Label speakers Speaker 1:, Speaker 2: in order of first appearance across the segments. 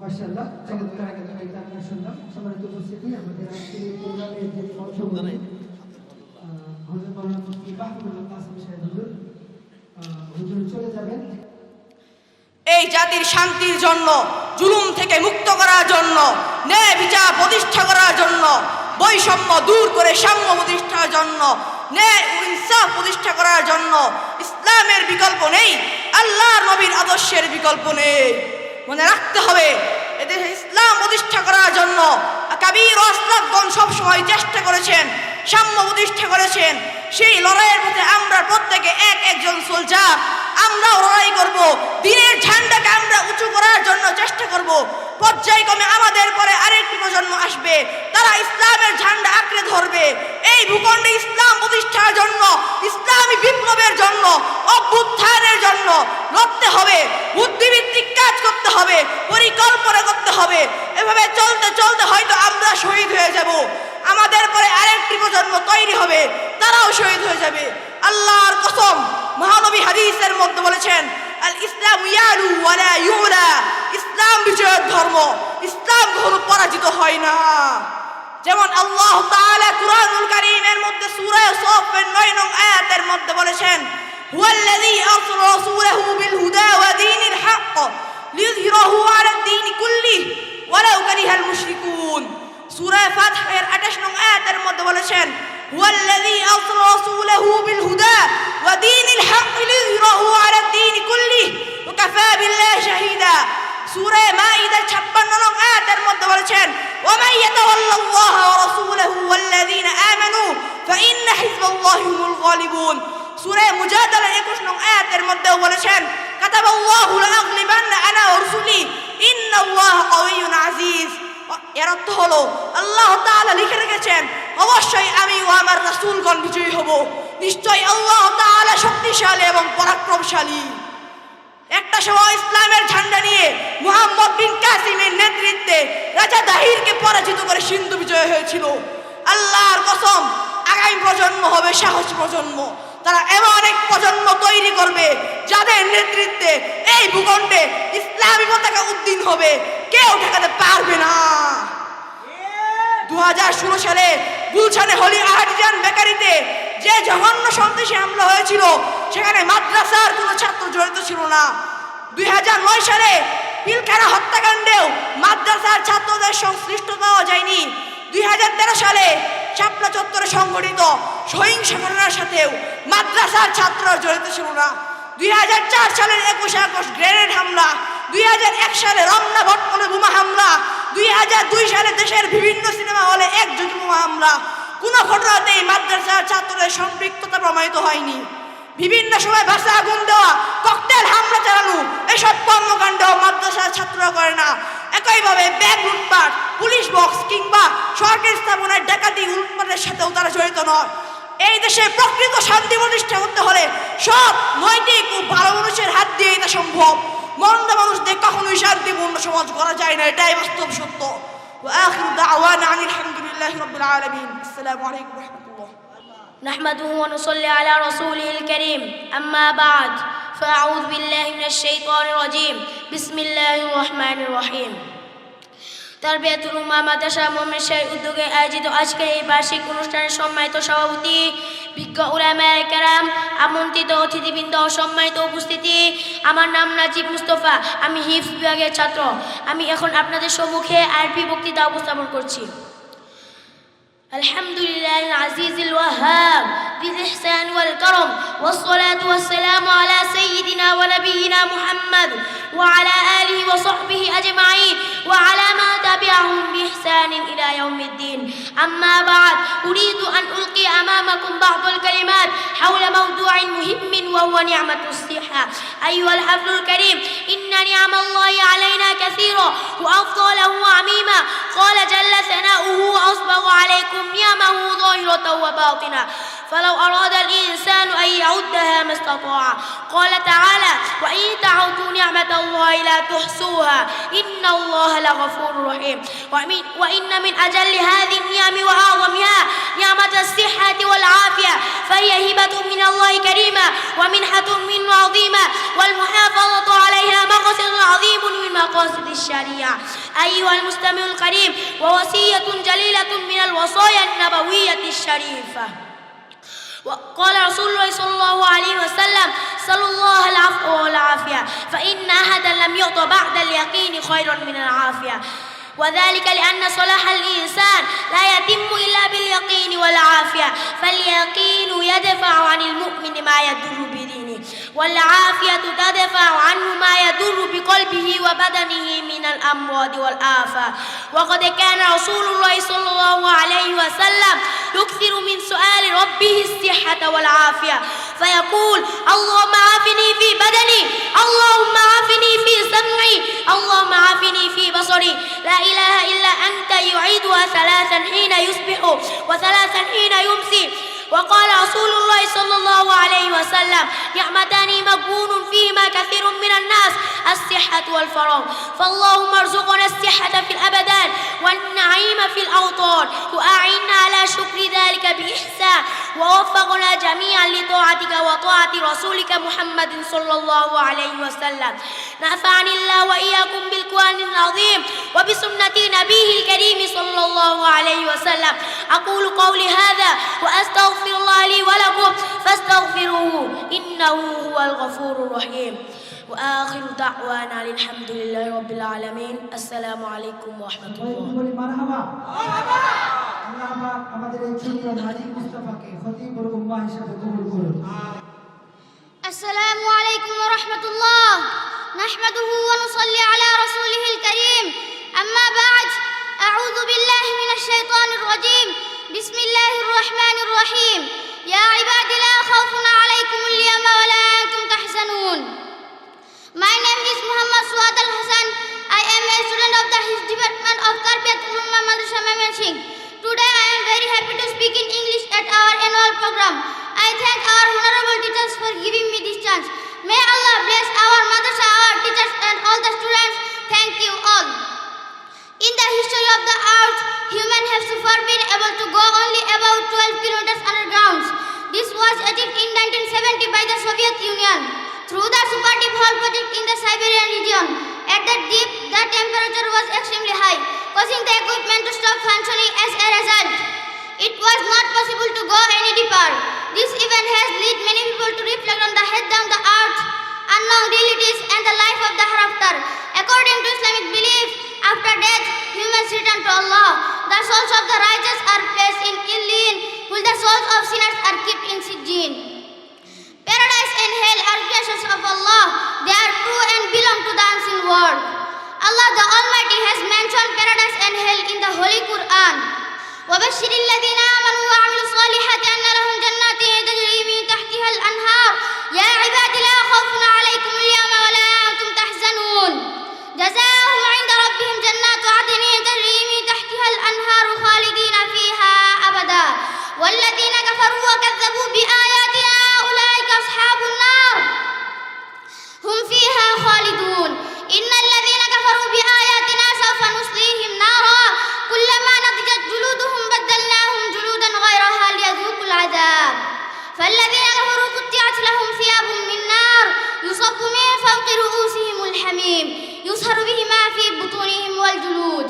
Speaker 1: মাশাআল্লাহ চমৎকার একটা আমরা শুনলাম। সম্মানিত উপস্থিতি, আমাদের আজকের এই প্রোগ্রামে যে অংশগ্রহণ হযরত মাওলানা মুফতি মাহমুদুল কাসেম সাহেব হুজুর চলে যাবেন।
Speaker 2: এই জাতির শান্তির জন্য, জুলুম থেকে মুক্ত করার জন্য, ন্যায় বিচার প্রতিষ্ঠা করার জন্য, বৈষম্য দূর করে সাম্য প্রতিষ্ঠার জন্য, ন্যায় ও ইনসাফ প্রতিষ্ঠা করার জন্য ইসলামের বিকল্প নেই, আল্লাহর নবীর আদর্শের বিকল্প নেই। মনে রাখতে হবে, এদেশে ইসলাম প্রতিষ্ঠা করার জন্য কাবীর ও আসলাফগণ সবসময় চেষ্টা করেছেন, সাম্য প্রতিষ্ঠা করেছেন। সেই লড়াইয়ের মধ্যে আমরা প্রত্যেকে একজন সোলজার। আমরাও লড়াই করব, দিনের ঝান্ডাকে আমরা উঁচু করার জন্য চেষ্টা করব। পর্যায়ক্রমে আমাদের পরে আরেকটি প্রজন্ম আসবে, তারা ইসলামের ঝান্ডা আঁকড়ে ধরবে। এই ভূখণ্ডে ইসলাম প্রতিষ্ঠার জন্য, ইসলামী বিপ্লবের জন্য, অভ্যুত্থানের জন্য লড়তে হবে, বুদ্ধিভিত্তিক কাজ করতে হবে, পরিকল্পনা করতে হবে। এভাবে চলতে চলতে হয়তো আমরা শহীদ হয়ে যাব, আমাদের পরে আরেকটি প্রজন্ম তৈরি হবে, তারাও শহীদ হয়ে যাবে। আল্লাহর কসম, মহানবী হাদিসের মধ্যে বলেছেন, আল ইসলাম ইয়ালু ওয়ালা ইউলা, ইসলাম বিজয়ের ধর্ম, ইসলাম কখনো পরাজিত হয় না। যেমন আল্লাহ তাআলা কুরআনুল কারীমের মধ্যে সূরা সফের 9 নং আয়াতের মধ্যে বলেছেন, হুয়াল্লাযী আরসালা রাসূলাহু বিল হুদা ওয়া দীনিল হক লিইয়ুযহিরাহু আলাদ দীনি কুল্লিহি ওয়ালাউ কারিহাল মুশরিকুন। সূরা ফাতহের 28 নং আয়াতের মধ্যে বলেছেন, হুয়াল্লাযী আরসালা রাসূলাহু বিল হুদা ওয়া দীনিল হক লিইয়ুযহিরাহু আলাদ দীনি কুল্লিহি ওয়া কাফা বিল্লাহি শাহীদা। সূরা মাঈদা 56 নং আয়াতের মধ্যে বলেছেন, ওয়া মান ইয়াতাওয়াল্লাল্লাহা ওয়া রাসূলাহু ওয়াল্লাযীনা আমানু ফাইন্না হিজবাল্লাহি হুমুল গালিবুন। সূরা মুজাদালা 21 নং আয়াতের মধ্যেও বলেছেন, কাতাবাল্লাহু লাআগলিবান্না আনা ওয়া রাসূলি ইন্নাল্লাহা কাওয়িয়্যুন আজিজ। এর অর্থ হলো, আল্লাহ তাআলা লিখে রেখেছেন, অবশ্যই আমি ও আমার রাসূলগণ বিজয়ী হব। নিশ্চয়ই আল্লাহ তাআলা শক্তিশালী এবং পরাক্রমশালী। একটা সময় ইসলামের ঝান্ডা নিয়ে মুহাম্মদ বিন কাসিমের নেতৃত্বে রাজা দাহিরকে পরাজিত করে সিন্ধু বিজয় হয়েছিল। আল্লাহর কসম, আগামী প্রজন্ম হবে সাহসী প্রজন্ম। তারা এমন এক প্রজন্ম তৈরি করবে, যাদের নেতৃত্বে এই ভূখণ্ডে ইসলামী পতাকা উদ্দিন হবে, কেউ ঠেকাতে পারবে না। 2016 সালে গুলশানে হলি আর্টিজান বেকারিতে যে জঘন্য সন্ত্রাসী হামলা হয়েছিল, সেখানে মাদ্রাসার কোনো ছাত্র জড়িত ছিল না। 2009 সালে পিলখানা হত্যাকাণ্ডেও মাদ্রাসার ছাত্রদের সংশ্লিষ্ট পাওয়া যায়নি। 2013 সালে শাপলা চত্বরে সংঘটিত সহিংস ঘটনার সাথেও মাদ্রাসার ছাত্ররা জড়িত ছিল না। 2004 সালের 21 আগস্ট গ্রেনেড হামলা, 2001 সালে রমনা ভট্টলে বোমা হামলা, 2002 সালে দেশের বিভিন্ন সিনেমা হলে একযোগে বোমা হামলা, কোনো ঘটনাতেই মাদ্রাসার ছাত্রদের সম্পৃক্ততা প্রমাণিত হয়নি। বিভিন্ন সময় বাসে আগুন দেওয়া, ককটেল হামলা চালানো, এসব কর্মকাণ্ড মাদ্রাসার ছাত্ররা করে না। একইভাবে ব্যাগ লুটপাট, পুলিশ বক্স কিংবা সরকারি স্থাপনায় ডাকাতি লুটপাটের সাথেও তারা জড়িত নয়। এই দেশে প্রকৃত শান্তি প্রতিষ্ঠা করতে হলে সব নৈতিক ও ভালো মানুষের হাত দিয়ে এটা সম্ভব। মন্দ মানুষদের কখনোই শান্তিপূর্ণ সমাজ করা যায় না, এটাই বাস্তব সত্য। وآخر دعوانا عن الحمد لله رب العالمين. السلام عليكم ورحمة الله.
Speaker 3: نحمده ونصلي على رسوله الكريم. أما بعد فأعوذ بالله من الشيطان الرجيم. بسم الله الرحمن الرحيم. তারবিয়াতুল উম্মাহ মাদ্রাসা মোহাম্মদ উদ্যোগে আয়োজিত আজকের এই বার্ষিক অনুষ্ঠানের সম্মানিত সভাপতি, বিজ্ঞ উলামায়ে কেরাম, আমন্ত্রিত অতিথিবৃন্দ, সম্মানিত উপস্থিতি, আমার নাম নাজিব মুস্তফা, আমি হিফজ বিভাগের ছাত্র। আমি এখন আপনাদের সম্মুখে আরবি বক্তৃতা উপস্থাপন করছি। আলহামদুলিল্লাহিল আজিজিল ওয়াহ্হাব বিল ইহসান ওয়াল কারম ওয়াসসালাতু ওয়াসসালামু আলা সাইয়্যিদিনা ওয়া নাবিয়িনা মুহাম্মদ ওয়া আলা আলিহি ওয়া সাহবিহি আজমাইন ওয়া আলা মান তাবি'আহুম বিইহসানিন ইলা ইয়াউমিদ্দিন। আম্মা বা'দ, উরিদু আন উলকি আমামাকুম বা'দাল কালিমাত হাওলা মাওদু'in মুহিম্মিন ওয়া হুয়া নি'মাতুস সিহা। আইয়ুহাল হাফলুল কারীম, ইন্না নি'মাল্লাহি আলাইনা কাসীরা ওয়া আফদালুহু আমীমা। ক্বালা জাল্লা সানাউহু ওয়া আসবাগha আলাইকুম نعمه ظاهرة وباطنة فلو أراد الإنسان أن يعدها ما استطاع. قال تعالى: وإن تعدوا نعمة الله لا تحصوها إن الله لغفور رحيم. وإن من أجل هذه النعم وأعظمها نعمة الصحة والعافية، فهي هبة من الله كريمة ومنحة منه عظيمة، والمحافظة عليها مقصد عظيم من
Speaker 4: مقاصد الشريعة. أيها المستمع الكريم، ووصية جليلة من الوصايا النبوية الشريفة. وقال رسول الله صلى الله عليه وسلم: صلوا الله العفو والعافية، فإن أحدا لم يعط بعد اليقين خيرا من العافية. وذلك لأن صلاح الإنسان لا يتم إلا باليقين والعافية، فاليقين يدفع عن المؤمن ما يضر بدينه، والعافية تدفع عنه ما يضر بقلبه وبدنه من الأمراض والآفات. وقد كان رسول الله صلى الله عليه وسلم يكثر من سؤال ربه الصحة والعافية، فيقول: اللهم عافني في بدني، اللهم عافني في سمعي، اللهم عافني في بصري، لا إله إلا أنت. يعيدها ثلاثا حين يصبح وثلاثا حين يمسي. وقال رسول الله صلى الله عليه وسلم: نعمتان مغبون فيهما كثير من الناس، الصحة والفراغ، فاللهم ارزقنا الصحة في الأبدان والنعيم في الأوطان، وأعنا على شكر ذلك بإحسان، ووفقنا جميعا لطاعتك وطاعة رسولك محمد صلى الله عليه وسلم. نفعني الله وإياكم بالقرآن العظيم وبسنة نبيه الكريم صلى الله عليه وسلم. أقول قولي هذا وأستغفر الله لي ولكم فاستغفروه إنه هو الغفور الرحيم. وآخر دعوانا الحمد لله رب العالمين. السلام عليكم ورحمة الله.
Speaker 1: বলি মারহাবা। আল্লাহ পাক আমাদের এই ছোট্ট হাজী মুস্তাফাকে খতিবুল উম্মাহ হিসেবে কবুল করুন।
Speaker 3: السلام عليكم ورحمة الله. نحمده ونصلي على رسوله الكريم. أما بعد، أعوذ بالله من الشيطان الرجيم. بسم الله الرحمن الرحيم. يا عباد لا خوف عليكم اليوم ولا أنتم تحزنون. My name is Muhammad Suad Al Hassan. I am a student of the His Department of Tarbiyatul Ummah Madrasa Mymensingh. Today I am very happy to speak in English at our annual program. I thank our honorable teachers for giving me this chance. May Allah bless our madrasa, our teachers and all the students. Thank you all. In the history of the earth, humans have so far been able to go only about 12 kilometers underground. This was achieved in 1970 by the Soviet Union through the Super Deep Hole project in the Siberian region. At that deep, the temperature was extremely high, causing the equipment to stop functioning. As a result, it was not possible to go any deeper. This event has led many people to reflect on the head down the earth, unknown realities and the life of the hereafter. According to Islamic belief, after death, humans return to Allah. The souls of the righteous are placed in Illin, while the souls of sinners are kept in Sijjin. Paradise and hell are creations of Allah. They are true and belong to the unseen world. Allah the Almighty has mentioned paradise and hell in the Holy Quran. وَبَشِّرِ الَّذِينَ آمَنُوا وَعَمِلُوا الصَّالِحَاتِ أَنَّ لَهُمْ جَنَّاتٍ تَجْرِي مِن تَحْتِهَا الْأَنْهَارُ يَا عِبَادِ لَا خَوْفٌ عَلَيْكُمُ الْيَوْمَ وَلَا أَنْتُمْ تَحْزَنُونَ جَزَاؤُهُمْ عِندَ رَبِّهِمْ جَنَّاتُ عَدْنٍ تَجْرِي مِن تَحْتِهَا الْأَنْهَارُ خَالِدِينَ فِيهَا أَبَدًا وَالَّذِينَ كَفَرُوا وَكَذَّبُوا بِآيَاتِنَا أُولَئِكَ أَصْحَابُ النَّارِ هُمْ فِيهَا خَالِدُونَ إِنَّ الَّذِينَ كَفَرُوا بِآيَاتِنَا سَوْفَ نُصْلِيهِمْ نَارًا كُلَّمَا نَضِجَتْ جُلُودُهُم بَدَّلْنَاهُمْ جُلُودًا غَيْرَهَا لِيَذُوقُوا الْعَذَابَ فَالَّذِينَ كَفَرُوا قُطِّعَتْ لَهُمْ ثِيَابٌ مِّن نَّارٍ يُصَبُّ مِن فَوْقِ رُءُوسِهِمُ الْحَمِيمُ يُصْهَرُ بِهِ مَا فِي بُطُونِهِمْ وَالْجُلُودُ.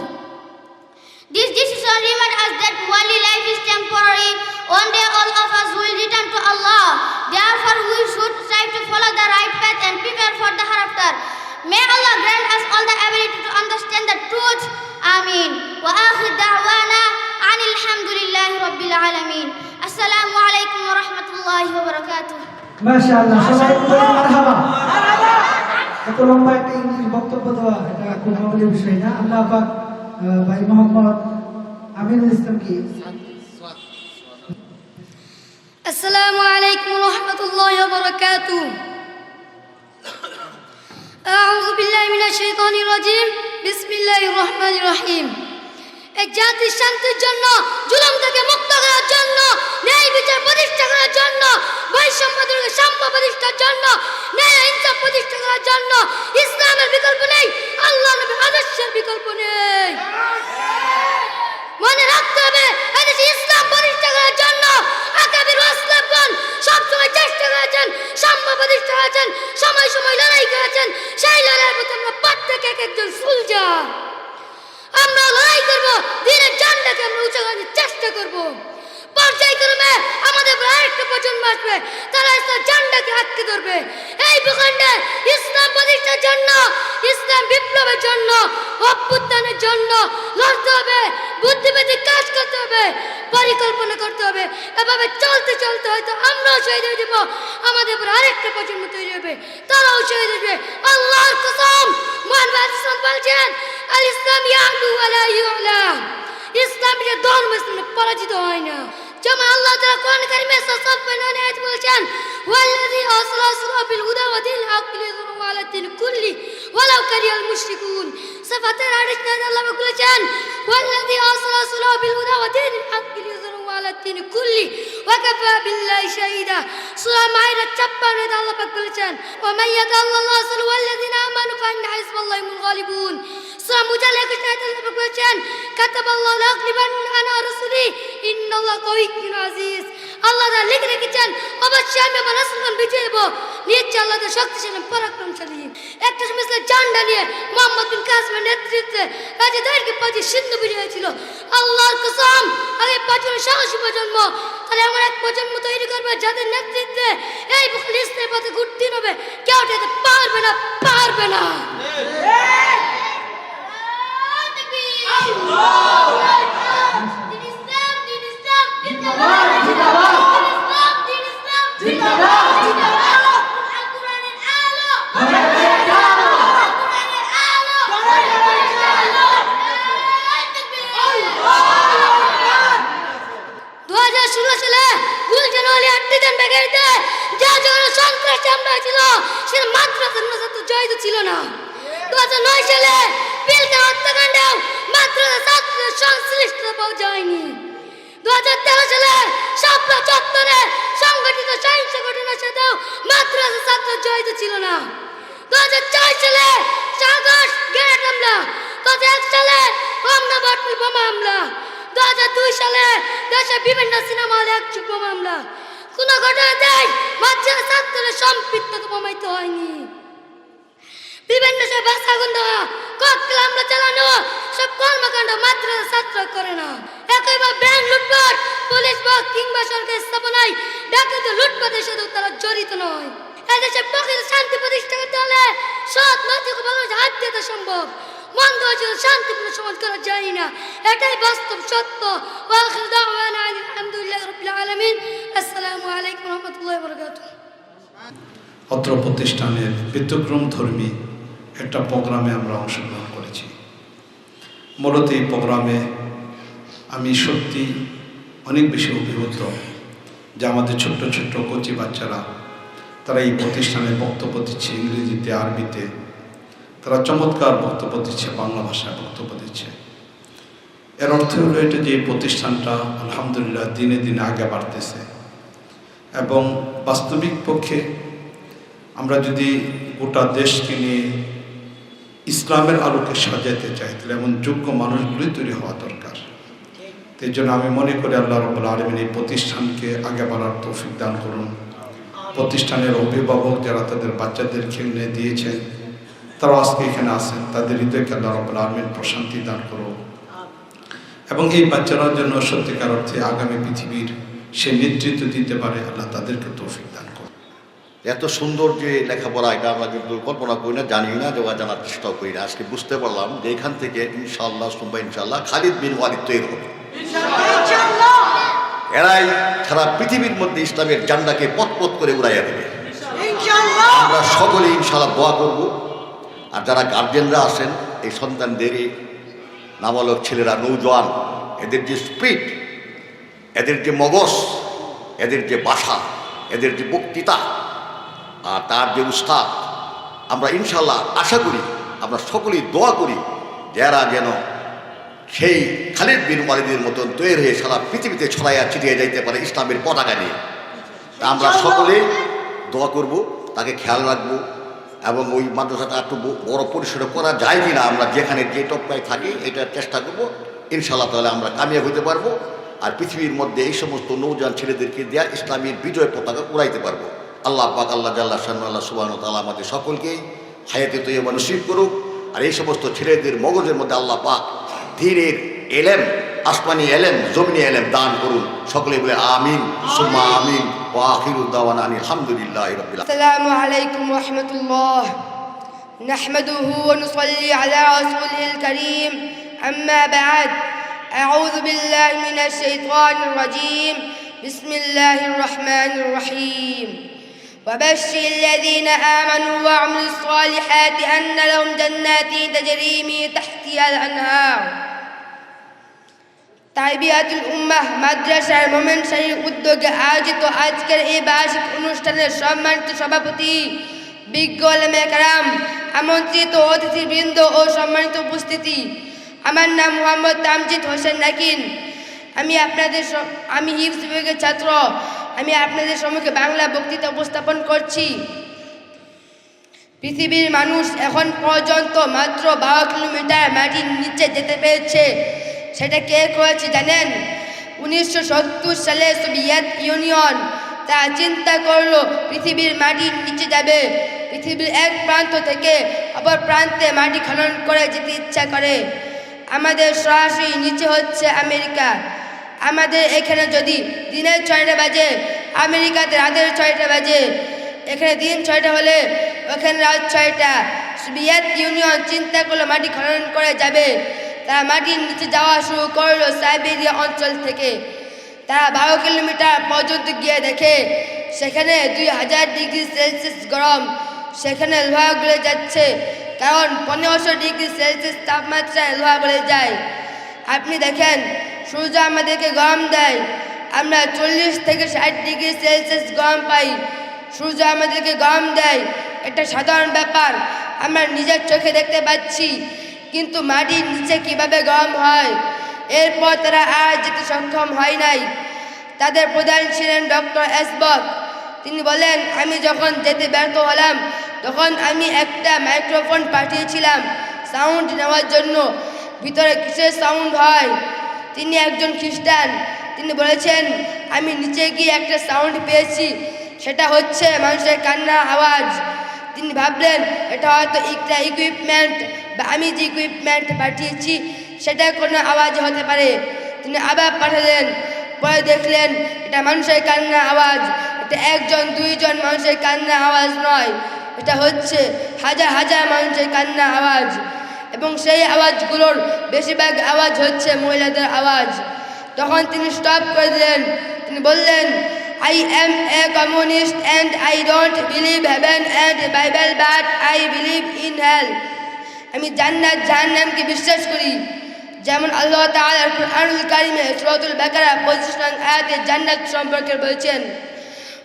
Speaker 3: This decision reminds us that while life is temporary, one day all of us will return to Allah. Therefore, we should strive to follow the right path and prepare for the hereafter. May Allah grant us all the ability to understand the truth. Ameen. Wa akhir da'wana anil hamdulillahi rabbil alamin. Assalamu alaikum wa rahmatullahi wa barakatuh.
Speaker 1: মাশাআল্লাহ, সবাই বলি মারহাবা। এত লম্বা একটা English বক্তব্য দেওয়া এটা খুব মামুলি বিষয় না। আল্লাহ পাক ভাই মোহাম্মদ আমিনুল ইসলামকে
Speaker 3: السلام عليكم ورحمة الله وبركاته. أعوذ بالله من الشيطان الرجيم. بسم الله الرحمن الرحيم. এক জাতির শান্তির জন্য, জুলুম থেকে মুক্ত করার জন্য, ন্যায় বিচার প্রতিষ্ঠা করার জন্য, বৈষম্য থেকে সাম্য প্রতিষ্ঠার জন্য, ন্যায় ইনসাফ প্রতিষ্ঠা করার জন্য ইসলামের বিকল্প নেই, আল্লাহ নবীর আদর্শের বিকল্প নেই। মনে রাখতে হবে, এদেশে ইসলাম প্রতিষ্ঠা করার জন্য আকাবির ওয়াসলাফগণ সবসময় চেষ্টা করেছেন সাম্য প্রতিষ্ঠা হয়েছেন, সময় সময় লড়াই করেছেন, সেই লড়াইয়ের প্রতি আমরা প্রত্যেক এক একজন সোলজার। আমরা লড়াই করব, দিনের ঝান্ডাকে আমরা উঁচু করার চেষ্টা করব। পর্যায়ক্রমে আমাদের আরেকটা প্রজন্ম আসবে, তারা ইসলাম ঝান্ডাকে আটকে ধরবে। এই ভূখণ্ডে ইসলাম প্রতিষ্ঠার জন্য, ইসলাম বিপ্লবের জন্য, অভ্যুত্থানের জন্য লড়তে হবে, বুদ্ধিবৃত্তিক কাজ করতে হবে, পরিকল্পনা করতে হবে। এভাবে চলতে চলতে হয়তো আমরাও শহীদ হয়ে যাব, আমাদের উপর আরেকটা প্রজন্ম তৈরি হবে, তারাও শহীদ হবে। আল্লাহর কসম, মহান ইসলাম বলছেন, আল ইসলাম ইয়াদু ওয়ালা ইউলা। ইসলাম যে ধর্ম, ইসলাম পরাজিত হয় না। যেমন আল্লাহ তাআলা কোরআন কারীমে সাফফান আয়াত বলেছেন, ওয়াল্লাযী আরসালা রাসূলাহু বিল হুদা ওয়া দীনিল হাক্কি লিইয়ুযহিরাহু আলা দ্দীনি কুল্লি ওয়ালাউ কারিহাল মুশরিকুন। সিফাতের আয়াতে আল্লাহ বলেছেন, ওয়াল্লাযী আরসালা রাসূলাহু বিল হুদা ওয়া দীনিল হাক্কি লিইয়ুযহিরাহু আলা দ্দীনি কুল্লি ওয়া কাফা বিল্লাহি শাহীদা। সূরা মাইদা 56 আল্লাহ পাক বলেছেন, ওয়া মান ইয়াতাওয়াল্লাল্লাহু রাসূলু ওয়াল্লাযীনা আমানু ফাইন্না হিজবাল্লাহি হুমুল গালিবুন। সূরা মুজাহিদ 21 আল্লাহ পাক বলেছেন, কাতাবাল্লাহু লায়াগলিবান্না আনা ওয়া রাসূলি ইন্নাল্লাহা কাওয়িয়্যুন আজিজ। আল্লাহ তাআলা লিখে রেখেছেন, অবশ্যই আমি আমার রাসূলগণ বিজয়ী হব, নিশ্চয় আল্লাহ তাআলা শক্তিশালী পরাক্রমশালী। একটা সময় ইসলাম ঝান্ডা নিয়ে মুহাম্মদ বিন কাসিমের নেতৃত্বে রাজা দাইরকে পাজি সিন্ধু বিজয় হয়েছিল। আল্লাহর কসম, আগে পাঁচজনের সাহসী প্রজন্ম, তাহলে এমন এক প্রজন্ম তৈরি করবে যাদের নেতৃত্বে এই বুখারী ইসলামের পথে উত্তীর্ণ হবে, কেউ যেতে পারবে না, পারবে না। ছিল না। 2009 সালে পিলখানা হত্যাকাণ্ডেও মাদ্রাসা ছাত্রদের সংশ্লিষ্টতা পাওয়া যায়নি। 2013 সালে শাপলা চত্বরে সংগঠিত সহিংস ঘটনার সাথেও মাদ্রাসা ছাত্র জড়িত ছিল না। 2004 সালে সাগর গ্রেনেড হামলা, 2001 সালে রমনা বাটুল বোমা হামলা, 2002 সালে দেশের বিভিন্ন সিনেমা হলে একটি বোমা হামলা। কোন ঘটনাতেই মাদ্রাসা ছাত্রদের সম্পৃক্ততা প্রমাণিত হয়নি। বিভিন্ন সব ভাষা আগুন দেওয়া, ককটেল হামলা চালানো, সব কর্মকাণ্ড মাদ্রাসা ছাত্র করে না। একইভাবে ব্যাংক লুটপাট, পুলিশ বাগ কিংবা সরকারি স্থাপনায় ডাকাতি লুটপাটের সাথে তারা জড়িত নয়। এদেশে প্রকৃত শান্তি প্রতিষ্ঠা করতে হলে সৎ নৈতিক ভালোবাসা হাত দিতে সম্ভব। মন্দ ছিল শান্তিপূর্ণ সমাজ করা যায় না, এটাই বাস্তব সত্য। ওয়া আখিরু দাওয়ানা আলহামদুলিল্লাহি রাব্বিল আলামিন। আসসালামু আলাইকুম ওয়া রাহমাতুল্লাহি ওয়া বারাকাতুহু।
Speaker 5: অত্র প্রতিষ্ঠানের ব্যতিক্রম ধর্মী একটা প্রোগ্রামে আমরা অংশগ্রহণ করেছি। মূলত এই প্রোগ্রামে আমি সত্যি অনেক বেশি অভিভূত যে আমাদের ছোট্ট ছোট্ট কচি বাচ্চারা তারা এই প্রতিষ্ঠানে বক্তব্য দিচ্ছে ইংরেজিতে, আরবিতে, তারা চমৎকার বক্তব্য দিচ্ছে, বাংলা ভাষায় বক্তব্য দিচ্ছে। এর অর্থ হলো এটা যে এই প্রতিষ্ঠানটা আলহামদুলিল্লাহ দিনে দিনে আগে বাড়তেছে এবং বাস্তবিক পক্ষে আমরা যদি গোটা দেশকে নিয়ে ইসলামের আলোকে সাজাতে চাই তাহলে এমন যোগ্য মানুষগুলোই তৈরি হওয়া দরকার। এই জন্য আমি মনে করি আল্লাহ রাব্বুল আলামিন এই প্রতিষ্ঠানকে আগে বাড়ার তৌফিক দান করুন। প্রতিষ্ঠানের অভিভাবক যারা তাদের বাচ্চাদেরকে নিয়ে দিয়েছেন তারা আজকে এখানে আছেন, তাদের হৃদয়কে আল্লাহ রাব্বুল আলামিন প্রশান্তি দান করুন এবং এই বাচ্চারার জন্য সত্যিকার অর্থে আগামী পৃথিবীর সে নেতৃত্ব দিতে পারে, আল্লাহ তাদেরকে তৌফিক দান করুন।
Speaker 6: এত সুন্দর যে লেখাপড়া এটা আমরা কিন্তু কল্পনা করি না, জানি না, যোগা জানার চেষ্টাও করি না। আজকে বুঝতে পারলাম যে এখান থেকে ইনশাআল্লাহ সুম্মা ইনশাআল্লাহ খালিদ বিন ওয়ালিদ তৈরি হবে। এরাই সারা পৃথিবীর মধ্যে ইসলামের ঝান্ডাকে পথ করে উড়াইয়া দেবে। আমরা সকলে ইনশাআল্লাহ দোয়া করব। আর যারা গার্জেনরা আছেন এই সন্তানদের, নাবালক ছেলেরা, নৌজওয়ান, এদের যে স্পিড, এদের যে মগজ, এদের যে ভাষা, এদের যে বক্তৃতা আর তার যে উস্তাদ, আমরা ইনশাআল্লাহ আশা করি, আমরা সকলেই দোয়া করি যে এরা যেন সেই খালিদ বিন ওয়ালিদের মতন তৈরি হয়ে সারা পৃথিবীতে ছড়াইয়া ছিটিয়ে যাইতে পারে ইসলামের পতাকা নিয়ে। তা আমরা সকলে দোয়া করব, তাকে খেয়াল রাখবো এবং ওই মাদ্রাসাটা একটু বড় পরিসরে করা যায় কিনা, আমরা যেখানে যে টপকায় থাকি এটার চেষ্টা করব। ইনশাআল্লাহ তাহলে আমরা কামিয়াব হতে পারবো আর পৃথিবীর মধ্যে এই সমস্ত নৌজান ছেলেদেরকে দেয়া ইসলামের বিজয় পতাকা উড়াইতে পারবো। আল্লাহ পাক আল্লাহ জাল্লা শানু আল্লাহ সুবহানাহু ওয়া তাআলা আমাদের সকলকেই হায়াতে তৈয়বা নসিব করুক। আর এই সমস্ত ছেলেদের মগজের মধ্যে আল্লাহ পাক দ্বীনের এলেম, আসমানি এলেম, জমিনি এলেম দান করুন। সকলে বলে আমিন সুম্মা আমিন। ওয়া আখিরু দাওয়ানা আনিল হামদুলিল্লাহি রাব্বিল আলামিন।
Speaker 7: السلام عليكم ورحمة الله نحمده ونصلي على رسوله الكريم أما بعد أعوذ بالله من الشيطان الرجيم بسم الله الرحمن الرحيم وبشر الذين آمنوا وعملوا الصالحات أن لهم جنات تجري من تحتها الأنهار তাইবিয়াতুল উম্মাহ মাদ্রাসার মোমেন শাহীর উদ্যোগে আয়োজিত আজকের এই বার্ষিক অনুষ্ঠানের সম্মানিত সভাপতি, বিজ্ঞ ওলামায়ে কেরাম, আমন্ত্রিত অতিথিবৃন্দ ও সম্মানিত উপস্থিতি, আমার নাম মোহাম্মদ তামজিদ হোসেন নাকিন। আমি হিফজ বিভাগের ছাত্র। আমি আপনাদের সম্মুখে বাংলা বক্তৃতা উপস্থাপন করছি। পৃথিবীর মানুষ এখন পর্যন্ত মাত্র 12 কিলোমিটার মাটির নিচে যেতে পেরেছে। সেটা কে করেছে জানেন? 1970 সালে সোভিয়েত ইউনিয়ন। তা চিন্তা করলো পৃথিবীর মাটির নিচে যাবে, পৃথিবীর এক প্রান্ত থেকে অপর প্রান্তে মাটি খনন করে যেতে ইচ্ছা করে। আমাদের সরাসরি নিচে হচ্ছে আমেরিকা। আমাদের এখানে যদি দিনের 6টা বাজে, আমেরিকাতে রাতের 6টা বাজে। এখানে দিন 6টা হলে ওখানে রাত 6টা। সোভিয়েত ইউনিয়ন চিন্তা করলো মাটি খনন করে যাবে। তারা মাটির নিচে যাওয়া শুরু করলো সাইবেরিয়া অঞ্চল থেকে। তারা 12 কিলোমিটার পর্যন্ত গিয়ে দেখে সেখানে 2000 ডিগ্রি সেলসিয়াস গরম। সেখানে লোহা গলে যাচ্ছে, কারণ 1500 ডিগ্রি সেলসিয়াস তাপমাত্রায় লোহা গলে যায়। আপনি দেখেন, সূর্য আমাদেরকে গরম দেয়, আমরা 40 থেকে 60 ডিগ্রি সেলসিয়াস গরম পাই। সূর্য আমাদেরকে গরম দেয়, এটা সাধারণ ব্যাপার, আমরা নিজের চোখে দেখতে পাচ্ছি। কিন্তু মাটির নিচে কিভাবে গরম হয়, এরপর তারা আর যেতে সক্ষম হয় নাই। তাদের প্রধান ছিলেন ডক্টর এসবক। তিনি বলেন, আমি যখন যেতে ব্যর্থ হলাম তখন আমি একটা মাইক্রোফোন পাঠিয়েছিলাম সাউন্ড নেওয়ার জন্য, ভিতরে কিসের সাউন্ড হয়। তিনি একজন খ্রিস্টান। তিনি বলেছেন, আমি নিচে গিয়ে একটা সাউন্ড পেয়েছি, সেটা হচ্ছে মানুষের কান্নার আওয়াজ। তিনি ভাবলেন এটা হয়তো একটা ইকুইপমেন্ট, বা আমি যে ইকুইপমেন্ট পাঠিয়েছি সেটা কোনো আওয়াজ হতে পারে। তিনি আবার পাঠালেন, পরে দেখলেন এটা মানুষের কান্নার আওয়াজ। এটা 1 2 জন মানুষের কান্নার আওয়াজ নয়, এটা হচ্ছে হাজার হাজার মানুষের কান্নার আওয়াজ। এবং সেই আওয়াজগুলোর বেশিরভাগ আওয়াজ হচ্ছে মহিলাদের আওয়াজ। তখন তিনি স্টপ করে দিলেন। তিনি বললেন, I am a communist and I don't believe heaven and Bible, but I believe in hell. আমি জান্নাত জাহান্নামকে বিশ্বাস করি। যেমন আল্লাহ তাআলা কুরআনুল কারীমে সূরাতুল বাকারা 25 নং আয়াতে জান্নাত সম্পর্কে বলেছেন,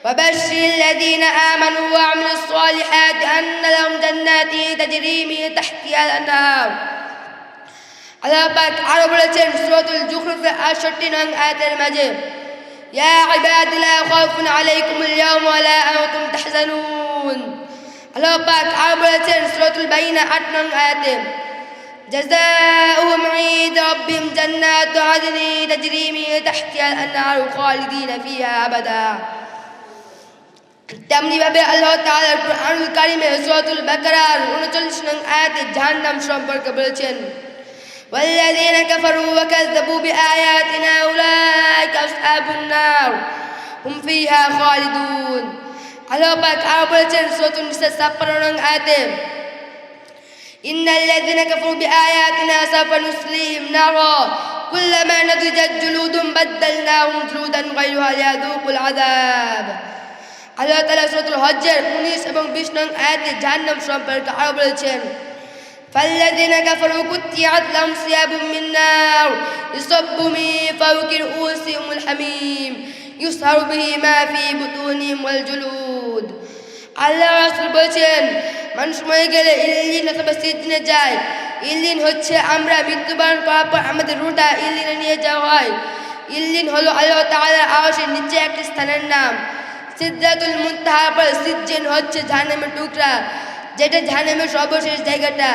Speaker 7: ওয়াবাশশিরিল লাযীনা আমানু ওয়া আমিলুস সালিহাতি আন্না লাহুম জান্নাতিন তাজরি মিন তাহতিহাল আনহার। আল্লাহ পাক আরো বলেছেন সূরাতুল জুখরুফের 68 নং আয়াতের মাঝে, ইয়া ইবাদি লা খাউফুন আলাইকুমুল ইয়াওমা ওয়া লা আনতুম তাহজানুন। আল্লাহ পাক আরো বলেছেন সূরাতুল বাইনা 8 নং আয়াতে, জাযাউহুম ইনদা রাব্বিহিম জান্নাতু আদনিন তাজরি মিন তাহতিহাল আনহার খালিদিনা ফিহা আবাদা। তেমনি ভাবে আল্লাহ তাআলা কুরআনুল কারীমে সূরাতুল বাকারার 39 নং আয়াতে জাহান্নাম সম্পর্কে বলেছেন, والذين كفروا وكذبوا بآياتنا أولئك أصحاب النار هم فيها خالدون। আল্লাহ পাক আরো বলেছেন সূরাতুন নিসা 56 নং আয়াতে, ইন্নাল লাযিনা কাফারু বিআয়াতিনা সাওফা নুসলিহিম নারা কুল্লামা নাদিজাত জুলুদুহুম বাদদালনাহুম জুলুদান গায়রাহা লিয়াযুকুল আযাব। আল্লাহ তাআলা সূরাতুল হজ্জের 19 এবং 20 নং আয়াতে জাহান্নাম সম্পর্কে আরো বলেছেন, فالذين كفروا قطعت لهم ثياب من نار يصب من فوق رؤوسهم الحميم يصهر به ما في بطونهم والجلود। আল্লাহ রাসূল বলেছেন, মানুষ মরে গেলে ইল্লিন অথবা সিজনে যায়। ইল্লিন হচ্ছে আমরা মৃত্যুবরণ করার পর আমাদের রূহটা ইল্লিনে নিয়ে যাওয়া হয়। ইল্লিন হলো আল্লাহ তাআলার আরশের নিচে একটি স্থানের নাম। সিদরাতুল মুনতাহা পর সিজ্জিন হচ্ছে জাহান্নামের টুকরা, যেটা জাহান্নামের সর্বশেষ জায়গাটা,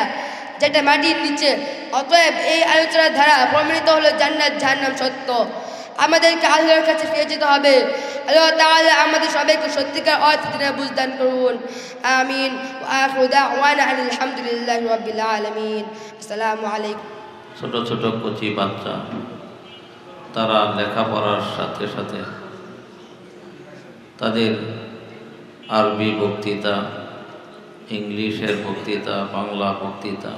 Speaker 7: যেটা মাটির নিচে। অতএব এই আলোচনার ধারা প্রমাণিত হলো জান্নাত জাহান্নাম সত্য। আমাদেরকে আল্লাহর কাছে ফিরে যেতে হবে। আল্লাহ তাআলা আমাদের সবাইকে সত্যিকার অর্থে দিনের বুঝদান করুন আমিন ওয়া আখিরু দাওয়ানা আলহামদুলিল্লাহি রাব্বিল আলামিন আসসালামু আলাইকুম।
Speaker 8: ছোট ছোট কচি বাচ্চা তারা লেখাপড়ার সাথে সাথে তাদের আরবি বক্তৃতা, ইংলিশের বক্তৃতা, বাংলা বক্তৃতা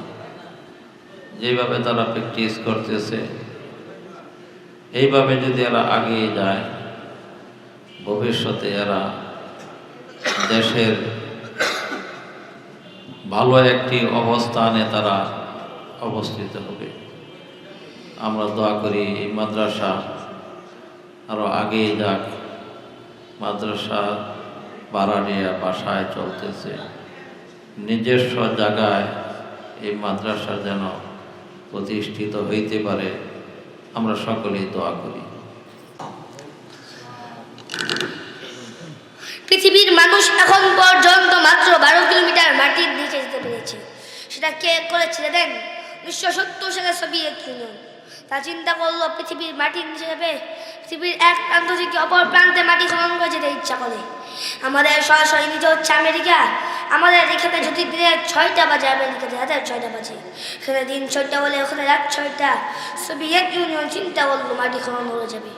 Speaker 8: যেভাবে তারা প্র্যাকটিস করতেছে, এইভাবে যদি এরা এগিয়ে যায় ভবিষ্যতে এরা দেশের ভালো একটি অবস্থানে তারা অবস্থিত হবে। আমরা দোয়া করি এই মাদ্রাসা আরও আগেই যাক। মাদ্রাসা বাড়ানিয়া বাসায় চলতেছে, নিজস্ব জায়গায় এই মাদ্রাসা যেন প্রতিষ্ঠিত হইতে পারে, আমরা সকলেই দোয়া করি।
Speaker 3: পৃথিবীর মানুষ এখন পর্যন্ত মাত্র 12 কিলোমিটার মাটির নিচে যেতে পেরেছে। সেটা কে করেছে জানেন? 1970 সালে সোভিয়েত ইউনিয়ন। তা চিন্তা করলো পৃথিবীর মাটির নিচে যাবে, পৃথিবীর এক প্রান্ত থেকে অপর প্রান্তে মাটি খনন করে যেতে ইচ্ছা করে। আমাদের সরাসরি নিচে হচ্ছে আমেরিকা। আমাদের এখানে যদি দিনে 6টা বাজে, আমেরিকাতে রাতের 6টা বাজে, এখানে দিন 6টা বলে ওখানে রাত 6টা। সোভিয়েত ইউনিয়ন চিন্তা করলো মাটি খনন করে যাবে।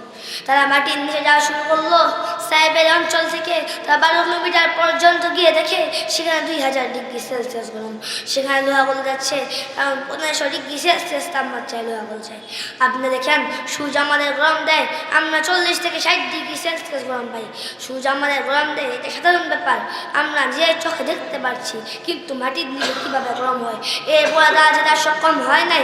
Speaker 3: তারা মাটির নিচে যাওয়া শুরু করলো। সাইবের অঞ্চল থেকে তারা 12 কিলোমিটার পর্যন্ত গিয়ে দেখে সেখানে 2000 ডিগ্রি সেলসিয়াস গরম। সেখানে লোহা গলে যাচ্ছে, কারণ 1500 ডিগ্রি সেলসিয়াস তাপমাত্রায় লোহা গলে যায়। আপনি দেখেন সূর্য আমাদের গরম দেয়, আমরা 40 থেকে 60 ডিগ্রি সেলসিয়াস গরম পাই। সূর্য আমাদের গরম দেয়, এটা সাধারণ ব্যাপার, আমরা যে চোখে দেখতে পাচ্ছি। কিন্তু মাটির নিচে কীভাবে গরম হয় এরপরে তারা যেটা সক্ষম হয় নাই।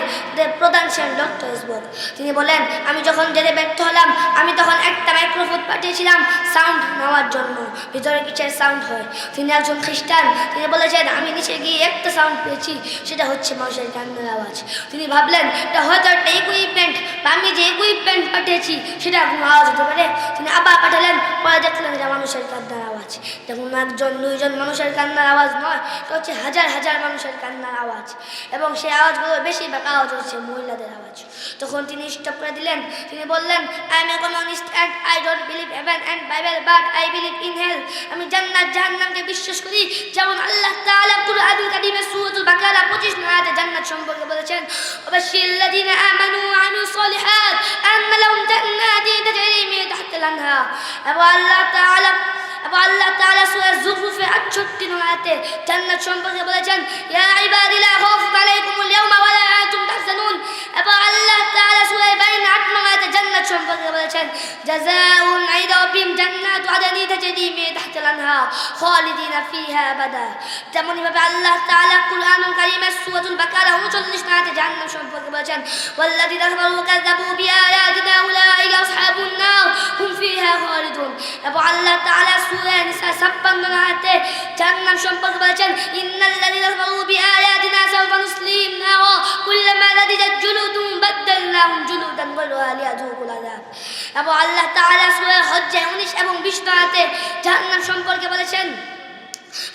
Speaker 3: প্রধান ছিলেন ডক্টর এসবর্গ। তিনি বলেন, আমি যখন জেলে ব্যর্থ হলাম, আমি তখন একটা মাইক্রোফোন পাঠিয়েছিলাম সাউন্ড নেওয়ার জন্য, ভিতরে কিসের সাউন্ড হয়। তিনি একজন খ্রিস্টান, তিনি বলেছেন আমি নিচে গিয়ে একটা সাউন্ড পেয়েছি, সেটা হচ্ছে মানুষের কান্নার আওয়াজ। তিনি ভাবলেন এটা হয়তো একটা ইকুইপমেন্ট, বা আমি যে ইকুইপমেন্ট পাঠিয়েছি সেটা কোনো আওয়াজ হতে পারে। তিনি আবার পাঠালেন, পরে দেখলেন এটা মানুষের কান্নার আওয়াজ। যেমন 1 2 মানুষের কান্নার আওয়াজ নয়, এটা হচ্ছে হাজার হাজার মানুষের কান্নার আওয়াজ। এবং সেই আওয়াজগুলো বেশিরভাগ আওয়াজ হচ্ছে মহিলাদের আওয়াজ। তখন তিনি স্টপ করে দিলেন। তিনি বললেন, I am communist and I don't believe heaven and Bible, but I believe in hell. আমি জান্নাত জাহান্নামকে বিশ্বাস করি, যেমন আল্লাহ তাআলা কুরআনুল কারীমে সূরাতুল বাকারা 25 আয়াতে জান্নাত সম্পর্কে বলেছেন, ওয়াবাশশিরিল্লাযিনা আমানু ওয়া আমিলুস সলিহাত আন্না লাহুম জান্নাতিন তাজরি মিন তাহতিল আনহার। এবং আল্লাহ তাআলা সূরা যুখরুফে 68 আয়াতে জান্নাত সম্পর্কে বলেছেন, ইয়া ইবাদি লা খাউফুন আলাইকুমুল ইয়াওমা ওয়া লা আনতুম তাহজানুন। এবং আল্লাহ তাআলা সূরা বাইনা 8 আয়াতে জান্নাত সম্পর্কে বলেছেন, জাযাউন ইনদা রাব্বিহিম জান্নাতু আদনিন তাজরি মিন তাহতিল আনহার খালিদিনা ফিহা আবাদা। তেমনিভাবে আল্লাহ তাআলা কুরআনুল কারীমের সূরাতুল বাকারা 39 আয়াতে জাহান্নাম সম্পর্কে বলেছেন, ওয়াল্লাযিনা কাফারু কাযাবু বিআয়াতিনা উলাইকা আসহাবুন নার হুম ফিহা খালিদুন। এবং আল্লাহ তাআলা সূরা নিসা 56 আয়াতে জাহান্নাম সম্পর্কে বলেছেন, ইন্নাল্লাযিনা কাফারু বিআয়াতিনা সাওফা নুসলিহিম নারা কুল্লামা নাদিজাত জুলুদুহুম বাদদালনাহুম জুলুদান গায়রাহা লিয়াযুকুল আযাব। এবং আল্লাহ তাআলা সূরা হজ্জে 19 এবং 20 আয়াতে জাহান্নাম সম্পর্কে বলেছেন,